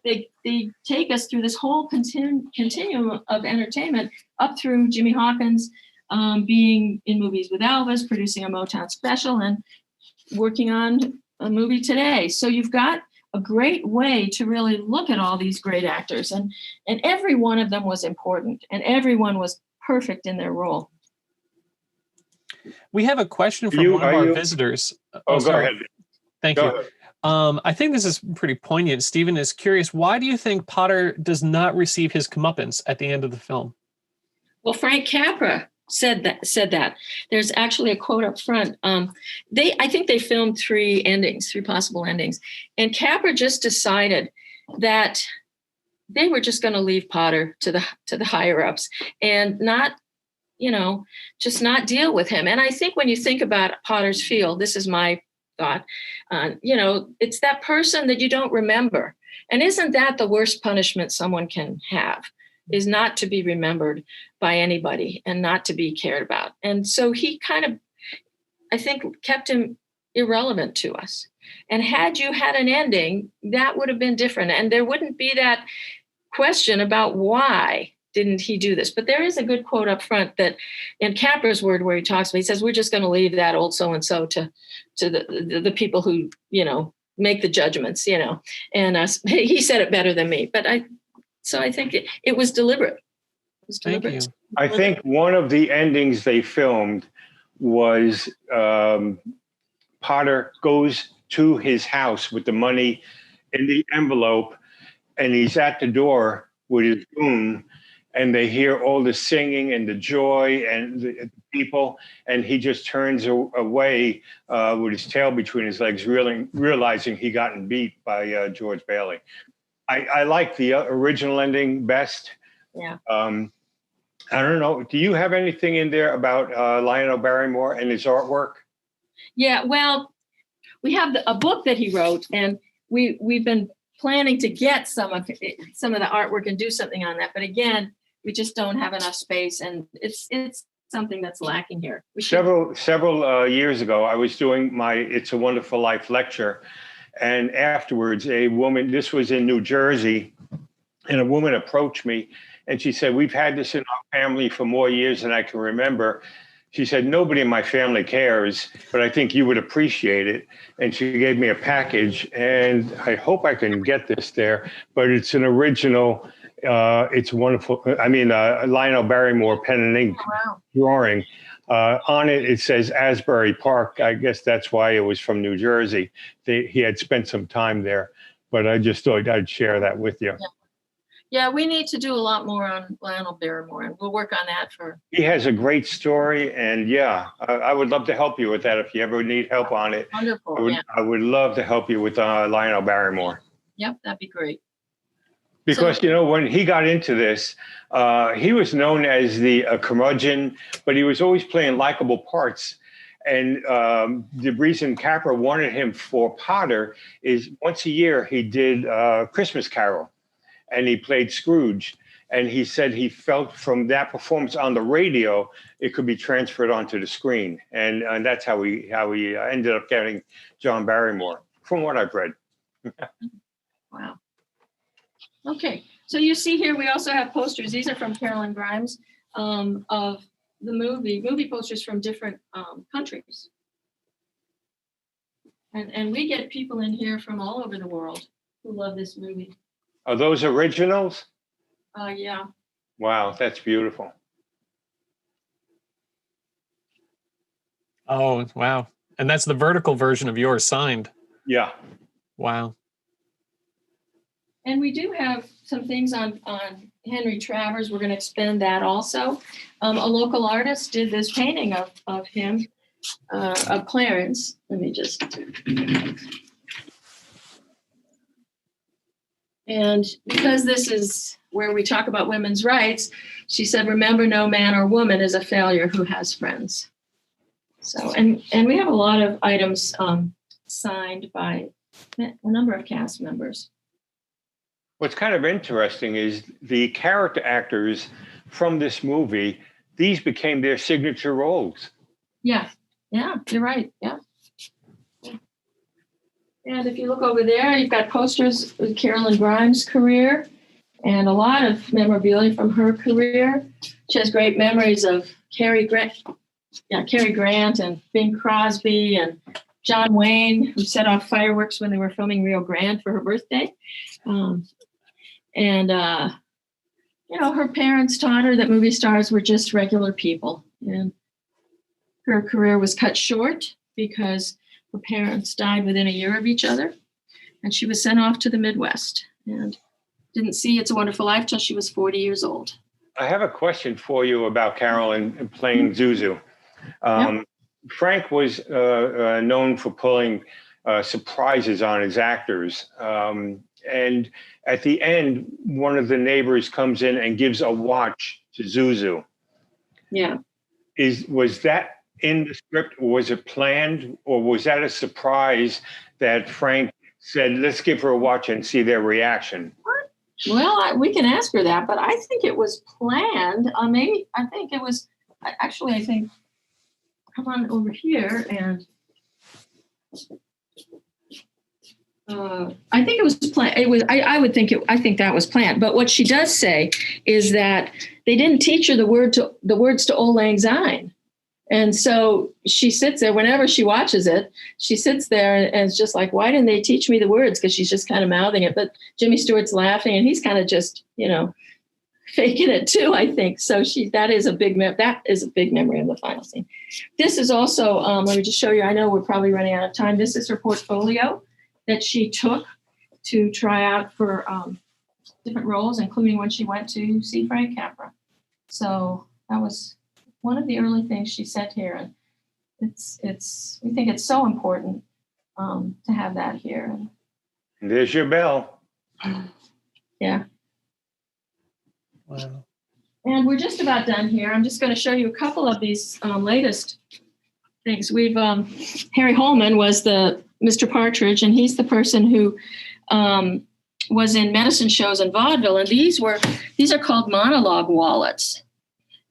take us through this whole continuum of entertainment up through Jimmy Hawkins being in movies with Elvis, producing a Motown special, and working on a movie today. So you've got a great way to really look at all these great actors, and every one of them was important, and everyone was perfect in their role. We have a question from one of our visitors. Oh, go ahead. Thank you. I think this is pretty poignant. Stephen is curious, why do you think Potter does not receive his comeuppance at the end of the film? Well, Frank Capra said that. There's actually a quote up front. I think they filmed 3 possible endings. And Capra just decided that they were just going to leave Potter to the higher ups and not, just not deal with him. And I think when you think about Potter's field, this is my thought, it's that person that you don't remember. And isn't that the worst punishment someone can have, is not to be remembered by anybody and not to be cared about? And so he kind of, I think, kept him irrelevant to us. And had you had an ending, that would have been different. And there wouldn't be that question about why didn't he do this. But there is a good quote up front that in Capra's word where he talks about, he says, we're just going to leave that old so-and-so to the people who, make the judgments, and he said it better than me. But I think it was deliberate. It was deliberate. Thank you. I think one of the endings they filmed was Potter goes to his house with the money in the envelope, and he's at the door with his goon, and they hear all the singing and the joy and the people, and he just turns away with his tail between his legs, realizing he gotten beat by George Bailey. I like the original ending best. Yeah. I don't know. Do you have anything in there about Lionel Barrymore and his artwork? Yeah, well, we have a book that he wrote, and we've been planning to get some of the artwork and do something on that. But again, we just don't have enough space, and it's something that's lacking here. Several years ago, I was doing my "It's a Wonderful Life" lecture, and afterwards, a woman. This was in New Jersey, and a woman approached me. And she said, we've had this in our family for more years than I can remember. She said, nobody in my family cares, but I think you would appreciate it. And she gave me a package, and I hope I can get this there, but it's an original, it's wonderful. I mean, Lionel Barrymore pen and ink drawing. On it, it says Asbury Park. I guess that's why it was from New Jersey. He had spent some time there, but I just thought I'd share that with you. Yeah. Yeah, we need to do a lot more on Lionel Barrymore, and we'll work on that for. He has a great story, and yeah, I would love to help you with that if you ever need help on it. Wonderful. I would love to help you with Lionel Barrymore. Yep, that'd be great. Because, you know, when he got into this, he was known as the curmudgeon, but he was always playing likable parts. And the reason Capra wanted him for Potter is once a year he did Christmas Carol. And he played Scrooge. And he said he felt from that performance on the radio, it could be transferred onto the screen. And that's how he ended up getting John Barrymore, from what I've read. Wow. Okay. So you see here, we also have posters. These are from Carolyn Grimes of the movie posters from different countries. And we get people in here from all over the world who love this movie. Are those originals? Yeah. Wow, that's beautiful. Oh, wow. And that's the vertical version of yours signed. Yeah. Wow. And we do have some things on Henry Travers. We're going to expand that also. A local artist did this painting of him, of Clarence. Let me just... And because this is where we talk about women's rights, she said, remember, no man or woman is a failure who has friends. So, and we have a lot of items signed by a number of cast members. What's kind of interesting is the character actors from this movie, these became their signature roles. Yeah, you're right, yeah. And if you look over there, you've got posters of Carolyn Grimes' career and a lot of memorabilia from her career. She has great memories of Cary Grant and Bing Crosby and John Wayne, who set off fireworks when they were filming Rio Grande for her birthday. Her parents taught her that movie stars were just regular people. And her career was cut short because her parents died within a year of each other, and she was sent off to the Midwest and didn't see It's a Wonderful Life till she was 40 years old. I have a question for you about Carolyn playing Zuzu. Frank was known for pulling surprises on his actors. And at the end, one of the neighbors comes in and gives a watch to Zuzu. Yeah. Was that in the script, or was it planned, or was that a surprise that Frank said, let's give her a watch and see their reaction? Well, we can ask her that, but I think it was planned. Come on over here, and I think it was planned. I think that was planned. But what she does say is that they didn't teach her the words to Auld Lang Syne. And so she sits there whenever she watches it. She sits there and it's just like, why didn't they teach me the words? Because she's just kind of mouthing it. But Jimmy Stewart's laughing, and he's kind of just, faking it too, I think. So that is a big memory of the final scene. This is also, let me just show you. I know we're probably running out of time. This is her portfolio that she took to try out for different roles, including when she went to see Frank Capra. So that was one of the early things she said here. And we think it's so important to have that here. There's your bell. Yeah. Wow. And we're just about done here. I'm just going to show you a couple of these latest things. We've Harry Holman was the Mr. Partridge, and he's the person who was in medicine shows and vaudeville. And these are called monologue wallets.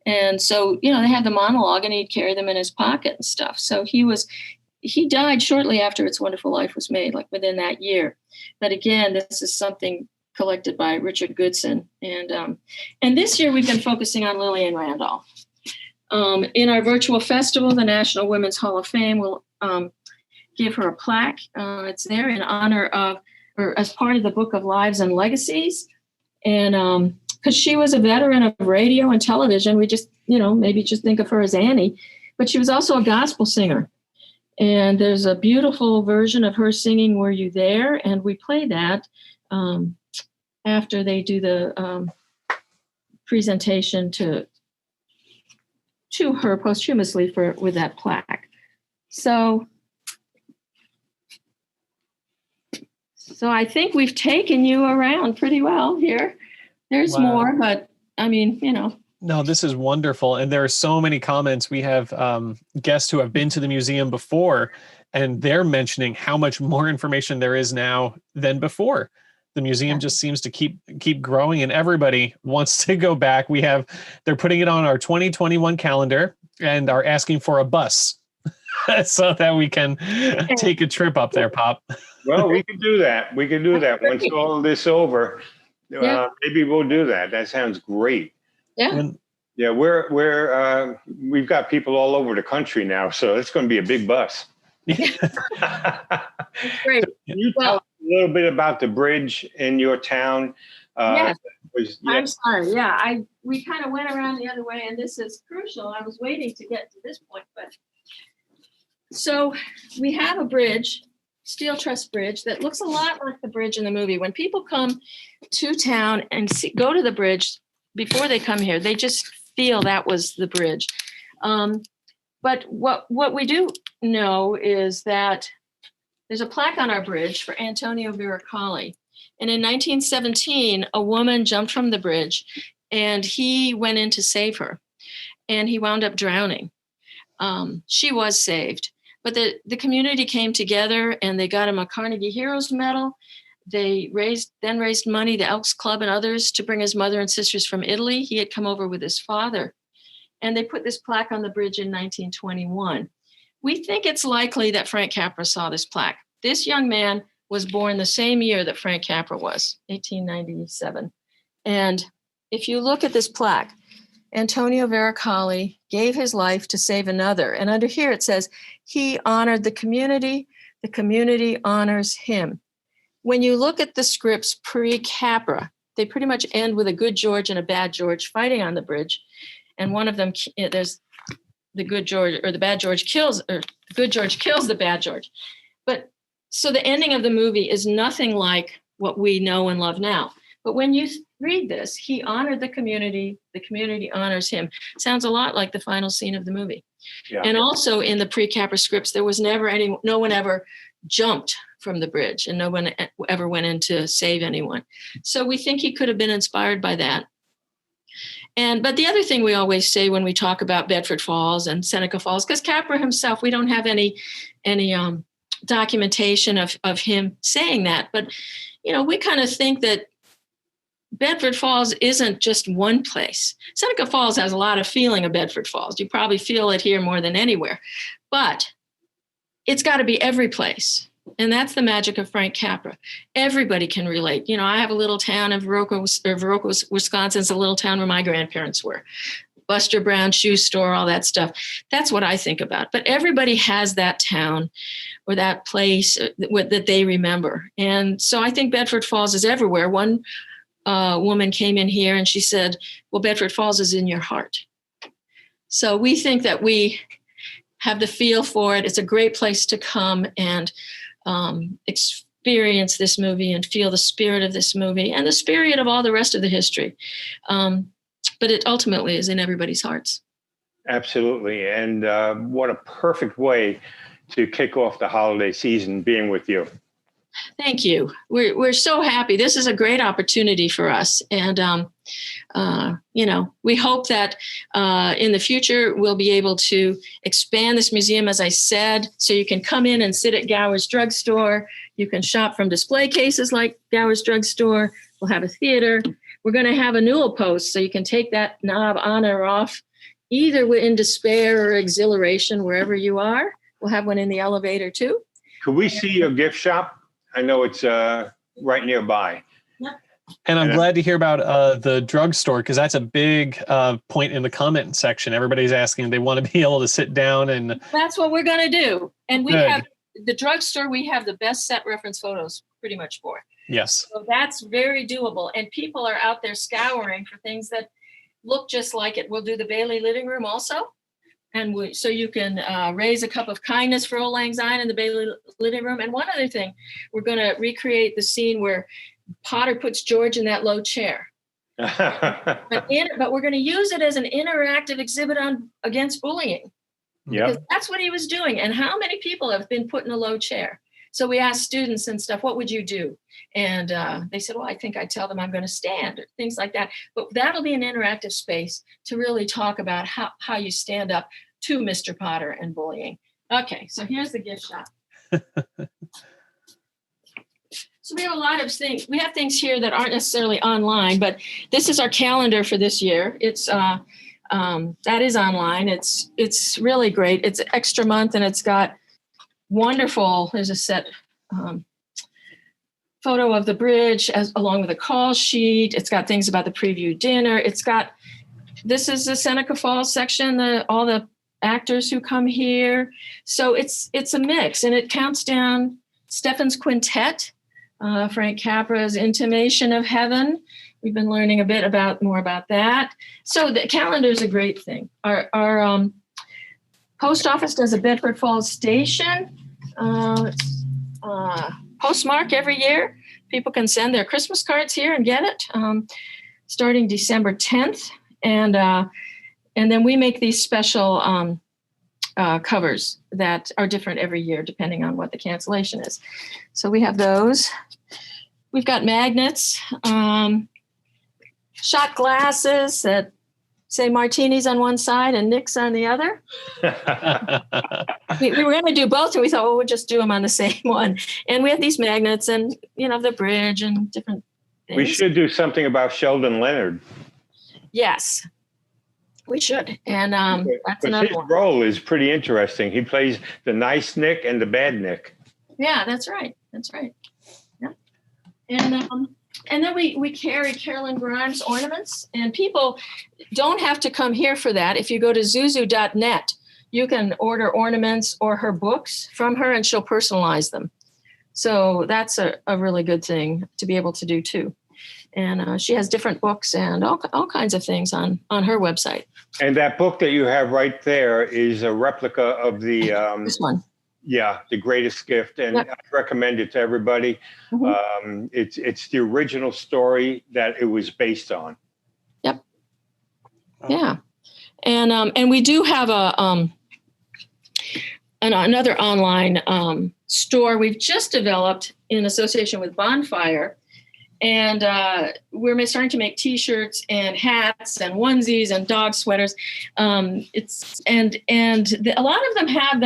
And so, they had the monologue, and he'd carry them in his pocket and stuff. So he died shortly after It's a Wonderful Life was made, like within that year. But again, this is something collected by Richard Goodson. And this year we've been focusing on Lillian Randolph. In our virtual festival, the National Women's Hall of Fame will give her a plaque. It's there in honor of, or as part of the Book of Lives and Legacies. And because she was a veteran of radio and television, we just, maybe just think of her as Annie, but she was also a gospel singer. And there's a beautiful version of her singing Were You There? And we play that after they do the presentation to her posthumously with that plaque. So I think we've taken you around pretty well here. There's more, but I mean, No, this is wonderful. And there are so many comments. We have guests who have been to the museum before, and they're mentioning how much more information there is now than before. The museum just seems to keep growing, and everybody wants to go back. They're putting it on our 2021 calendar and are asking for a bus so that we can take a trip up there, Pop. Well, we can do that. Once all this over. Maybe we'll do that. That sounds great. Yeah. Yeah, we've got people all over the country now, so it's going to be a big bus. That's great. Can you tell us a little bit about the bridge in your town? Yes. I'm sorry. Yeah, we kind of went around the other way, and this is crucial. I was waiting to get to this point, but so we have a bridge, steel truss bridge, that looks a lot like the bridge in the movie. When people come to town and go to the bridge before they come here, they just feel that was the bridge. But what we do know is that there's a plaque on our bridge for Antonio Veracali. And in 1917, a woman jumped from the bridge, and he went in to save her, and he wound up drowning. She was saved, but the community came together, and they got him a Carnegie Heroes Medal. They raised money, the Elks Club and others, to bring his mother and sisters from Italy. He had come over with his father, and they put this plaque on the bridge in 1921. We think it's likely that Frank Capra saw this plaque. This young man was born the same year that Frank Capra was, 1897. And if you look at this plaque, Antonio Veracali gave his life to save another. And under here it says, he honored the community honors him. When you look at the scripts pre-Capra, they pretty much end with a good George and a bad George fighting on the bridge. And one of them, there's the good George, or the bad George kills, or the good George kills the bad George. But so the ending of the movie is nothing like what we know and love now. But when you read this, he honored the community honors him. Sounds a lot like the final scene of the movie. Yeah. And also in the pre-Capra scripts, there was no one ever jumped from the bridge, and no one ever went in to save anyone. So we think he could have been inspired by that. But the other thing we always say when we talk about Bedford Falls and Seneca Falls, because Capra himself, we don't have any documentation of him saying that, but we kind of think that Bedford Falls isn't just one place. Seneca Falls has a lot of feeling of Bedford Falls. You probably feel it here more than anywhere, but it's got to be every place. And that's the magic of Frank Capra. Everybody can relate. I have a little town in Veracali, Wisconsin. It's a little town where my grandparents were. Buster Brown shoe store, all that stuff. That's what I think about. But everybody has that town or that place that they remember. And so I think Bedford Falls is everywhere. One woman came in here and she said, well, Bedford Falls is in your heart. So we think that we have the feel for it. It's a great place to come and experience this movie and feel the spirit of this movie and the spirit of all the rest of the history. But it ultimately is in everybody's hearts. Absolutely. And what a perfect way to kick off the holiday season being with you. Thank you. We're so happy. This is a great opportunity for us. And, we hope that in the future we'll be able to expand this museum, as I said, so you can come in and sit at Gower's Drugstore. You can shop from display cases like Gower's Drugstore. We'll have a theater. We're going to have a newel post, so you can take that knob on or off, either in despair or exhilaration, wherever you are. We'll have one in the elevator too. Could we see your gift shop? I know it's right nearby. And I'm glad to hear about the drugstore, because that's a big point in the comment section. Everybody's asking, they want to be able to sit down and... That's what we're going to do. And we have the drugstore, we have the best set reference photos pretty much for. Yes. So that's very doable. And people are out there scouring for things that look just like it. We'll do the Bailey living room also. And so you can raise a cup of kindness for Old Lang Syne in the Bailey living room. And one other thing, we're going to recreate the scene where Potter puts George in that low chair. but we're going to use it as an interactive exhibit against bullying. Yeah, because that's what he was doing. And how many people have been put in a low chair? So we asked students and stuff, what would you do? And they said, well, I think I'd tell them I'm going to stand, or things like that. But that'll be an interactive space to really talk about how you stand up to Mr. Potter and bullying. Okay, so here's the gift shop. So we have a lot of things. We have things here that aren't necessarily online, but this is our calendar for this year. It's that is online. It's really great. It's an extra month, and it's got wonderful. There's a set photo of the bridge along with a call sheet. It's got things about the preview dinner. This is the Seneca Falls section. All the actors who come here. So it's a mix, and it counts down Stefan's quintet. Frank Capra's Intimation of Heaven. We've been learning a bit more about that. So the calendar is a great thing. Our post office does a Bedford Falls station. Postmark every year. People can send their Christmas cards here and get it starting December 10th. And then we make these special covers that are different every year depending on what the cancellation is. So we have those. We've got magnets, shot glasses that say martinis on one side and Nick's on the other. we were going to do both, and we thought, well, we'll just do them on the same one. And we have these magnets and, the bridge and different things. We should do something about Sheldon Leonard. Yes, we should. And that's another one. His role is pretty interesting. He plays the nice Nick and the bad Nick. Yeah, that's right. That's right. Yeah. And then we carry Carolyn Grimes ornaments, and people don't have to come here for that. If you go to zuzu.net, you can order ornaments or her books from her, and she'll personalize them. So that's a really good thing to be able to do too. And she has different books and all kinds of things on her website. And that book that you have right there is a replica of the this one. Yeah, The Greatest Gift, and Yep. I recommend it to everybody. Mm-hmm. It's the original story that it was based on. Yep. Yeah, and we do have another online store we've just developed in association with Bonfire, and we're starting to make T-shirts and hats and onesies and dog sweaters. A lot of them have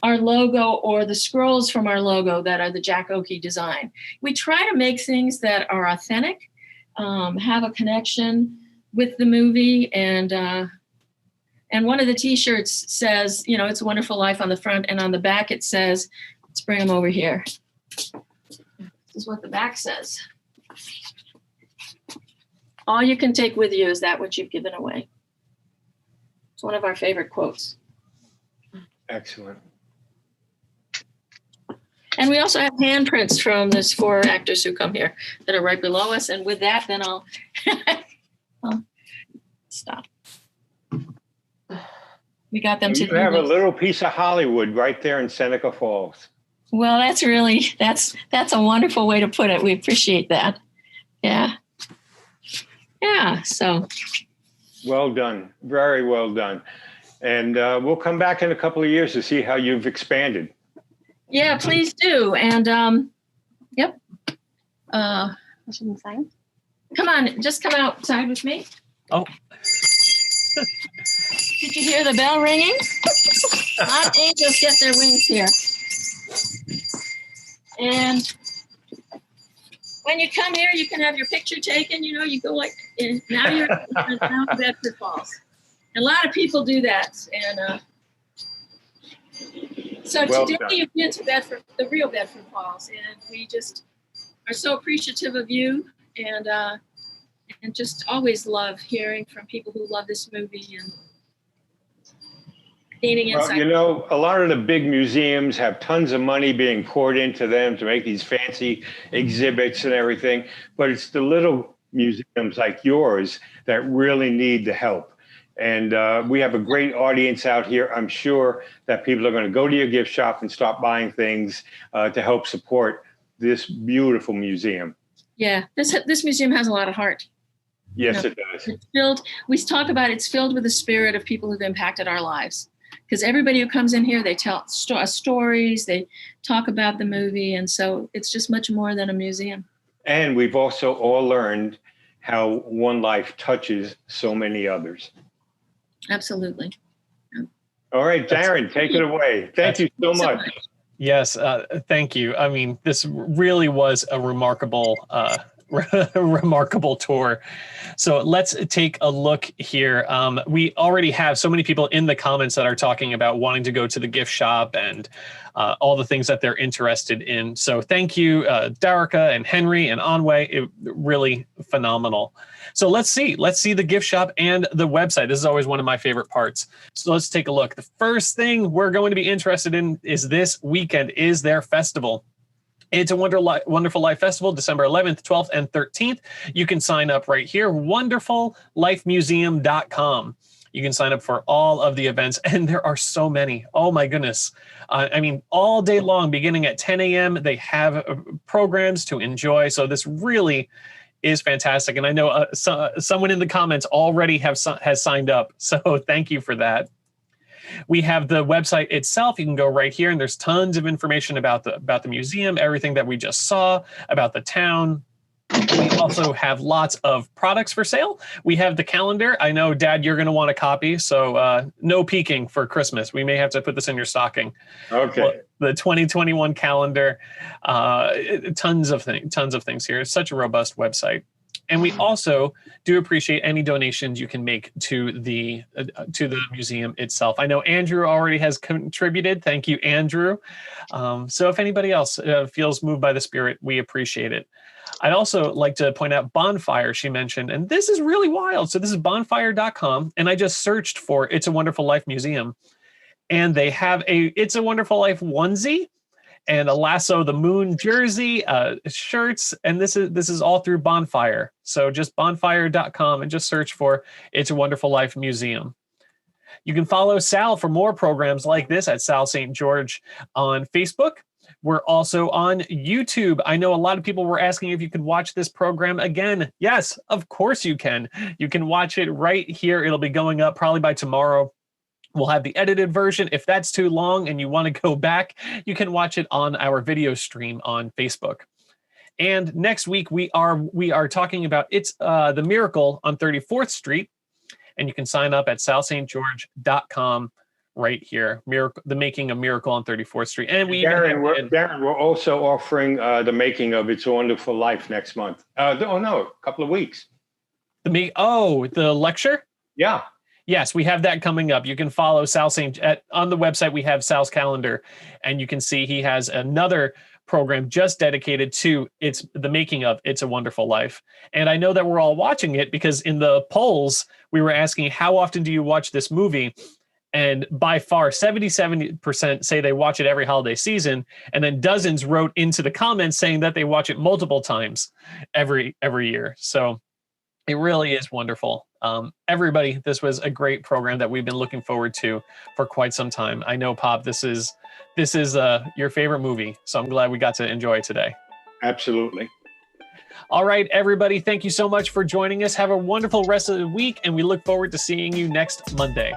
our logo or the scrolls from our logo that are the Jack Oakey design. We try to make things that are authentic, have a connection with the movie, and one of the T-shirts says, "It's a Wonderful Life" on the front, and on the back it says, let's bring them over here. This is what the back says. All you can take with you is that which you've given away. It's one of our favorite quotes. Excellent. And we also have handprints from those 4 actors who come here that are right below us. And with that, then I'll stop. We got them You have a little piece of Hollywood right there in Seneca Falls. Well, that's a wonderful way to put it. We appreciate that. Yeah. Yeah. So. Well done. Very well done. And we'll come back in a couple of years to see how you've expanded. Yeah, please do. And yep. I shouldn't sign. Come on, just come outside with me. Oh. Did you hear the bell ringing? Not angels get their wings here. And when you come here, you can have your picture taken. You know, you go like, now you're down to Bedford Falls. A lot of people do that. And so Well today done. you've been to Bedford, the real Bedford Falls, and we just are so appreciative of you, and just always love hearing from people who love this movie and gaining insight. Well, you know, a lot of the big museums have tons of money being poured into them to make these fancy exhibits and everything, but it's the little museums like yours that really need the help. And we have a great audience out here. I'm sure that people are going to go to your gift shop and start buying things to help support this beautiful museum. Yeah, this museum has a lot of heart. Yes, You know, it does. It's filled. We talk about it's filled with the spirit of people who've impacted our lives. Because everybody who comes in here, they tell stories, they talk about the movie, and so it's just much more than a museum. And we've also all learned how one life touches so many others. Absolutely. All right, Darren, take it away. Thank you so much. Yes, thank you. I mean, this really was a remarkable remarkable tour. So let's take a look here. We already have so many people in the comments that are talking about wanting to go to the gift shop and all the things that they're interested in. So thank you, Darica and Henry and Anway. It really phenomenal. So let's see the gift shop and the website. This is always one of my favorite parts. So let's take a look. The first thing we're going to be interested in is this weekend is their festival. It's a Wonderful Life Festival, December 11th, 12th, and 13th. You can sign up right here, wonderfullifemuseum.com. You can sign up for all of the events, and there are so many. Oh, my goodness. I mean, all day long, beginning at 10 a.m., they have programs to enjoy. So this really is fantastic. And I know someone in the comments already has signed up. So thank you for that. We have the website itself. You can go right here, and there's tons of information about the museum, everything that we just saw, about the town. We also have lots of products for sale. We have the calendar. I know, Dad, you're going to want a copy, so no peeking for Christmas. We may have to put this in your stocking. Okay. Well, the 2021 calendar, tons of things here. It's such a robust website. And we also do appreciate any donations you can make to the museum itself. I know Andrew already has contributed. Thank you, Andrew. So if anybody else feels moved by the spirit, we appreciate it. I'd also like to point out Bonfire, she mentioned, and this is really wild. So this is bonfire.com, and I just searched for It's a Wonderful Life Museum, and they have a It's a Wonderful Life onesie and a Lasso the Moon jersey, shirts, and this is all through Bonfire. So just bonfire.com and just search for It's a Wonderful Life Museum. You can follow Sal for more programs like this at Sal St. George on Facebook. We're also on YouTube. I know a lot of people were asking if you could watch this program again. Yes, of course you can. You can watch it right here. It'll be going up probably by tomorrow. We'll have the edited version. If that's too long and you want to go back, you can watch it on our video stream on Facebook. And next week we are talking about the Miracle on 34th Street, and you can sign up at salstgeorge.com right here. Miracle, the Making of Miracle on 34th Street. And Darren, we're also offering the making of It's a Wonderful Life next month. A couple of weeks. The lecture? Yeah. Yes, we have that coming up. You can follow Sal St. On the website. We have Sal's calendar, and you can see he has another program just dedicated to the making of It's a Wonderful Life. And I know that we're all watching it because in the polls, we were asking, how often do you watch this movie? And by far, 77% say they watch it every holiday season. And then dozens wrote into the comments saying that they watch it multiple times every year. So It really is wonderful. Everybody, this was a great program that we've been looking forward to for quite some time. I know, Pop, this is your favorite movie, so I'm glad we got to enjoy it today. Absolutely. All right, everybody, thank you so much for joining us. Have a wonderful rest of the week, and we look forward to seeing you next Monday.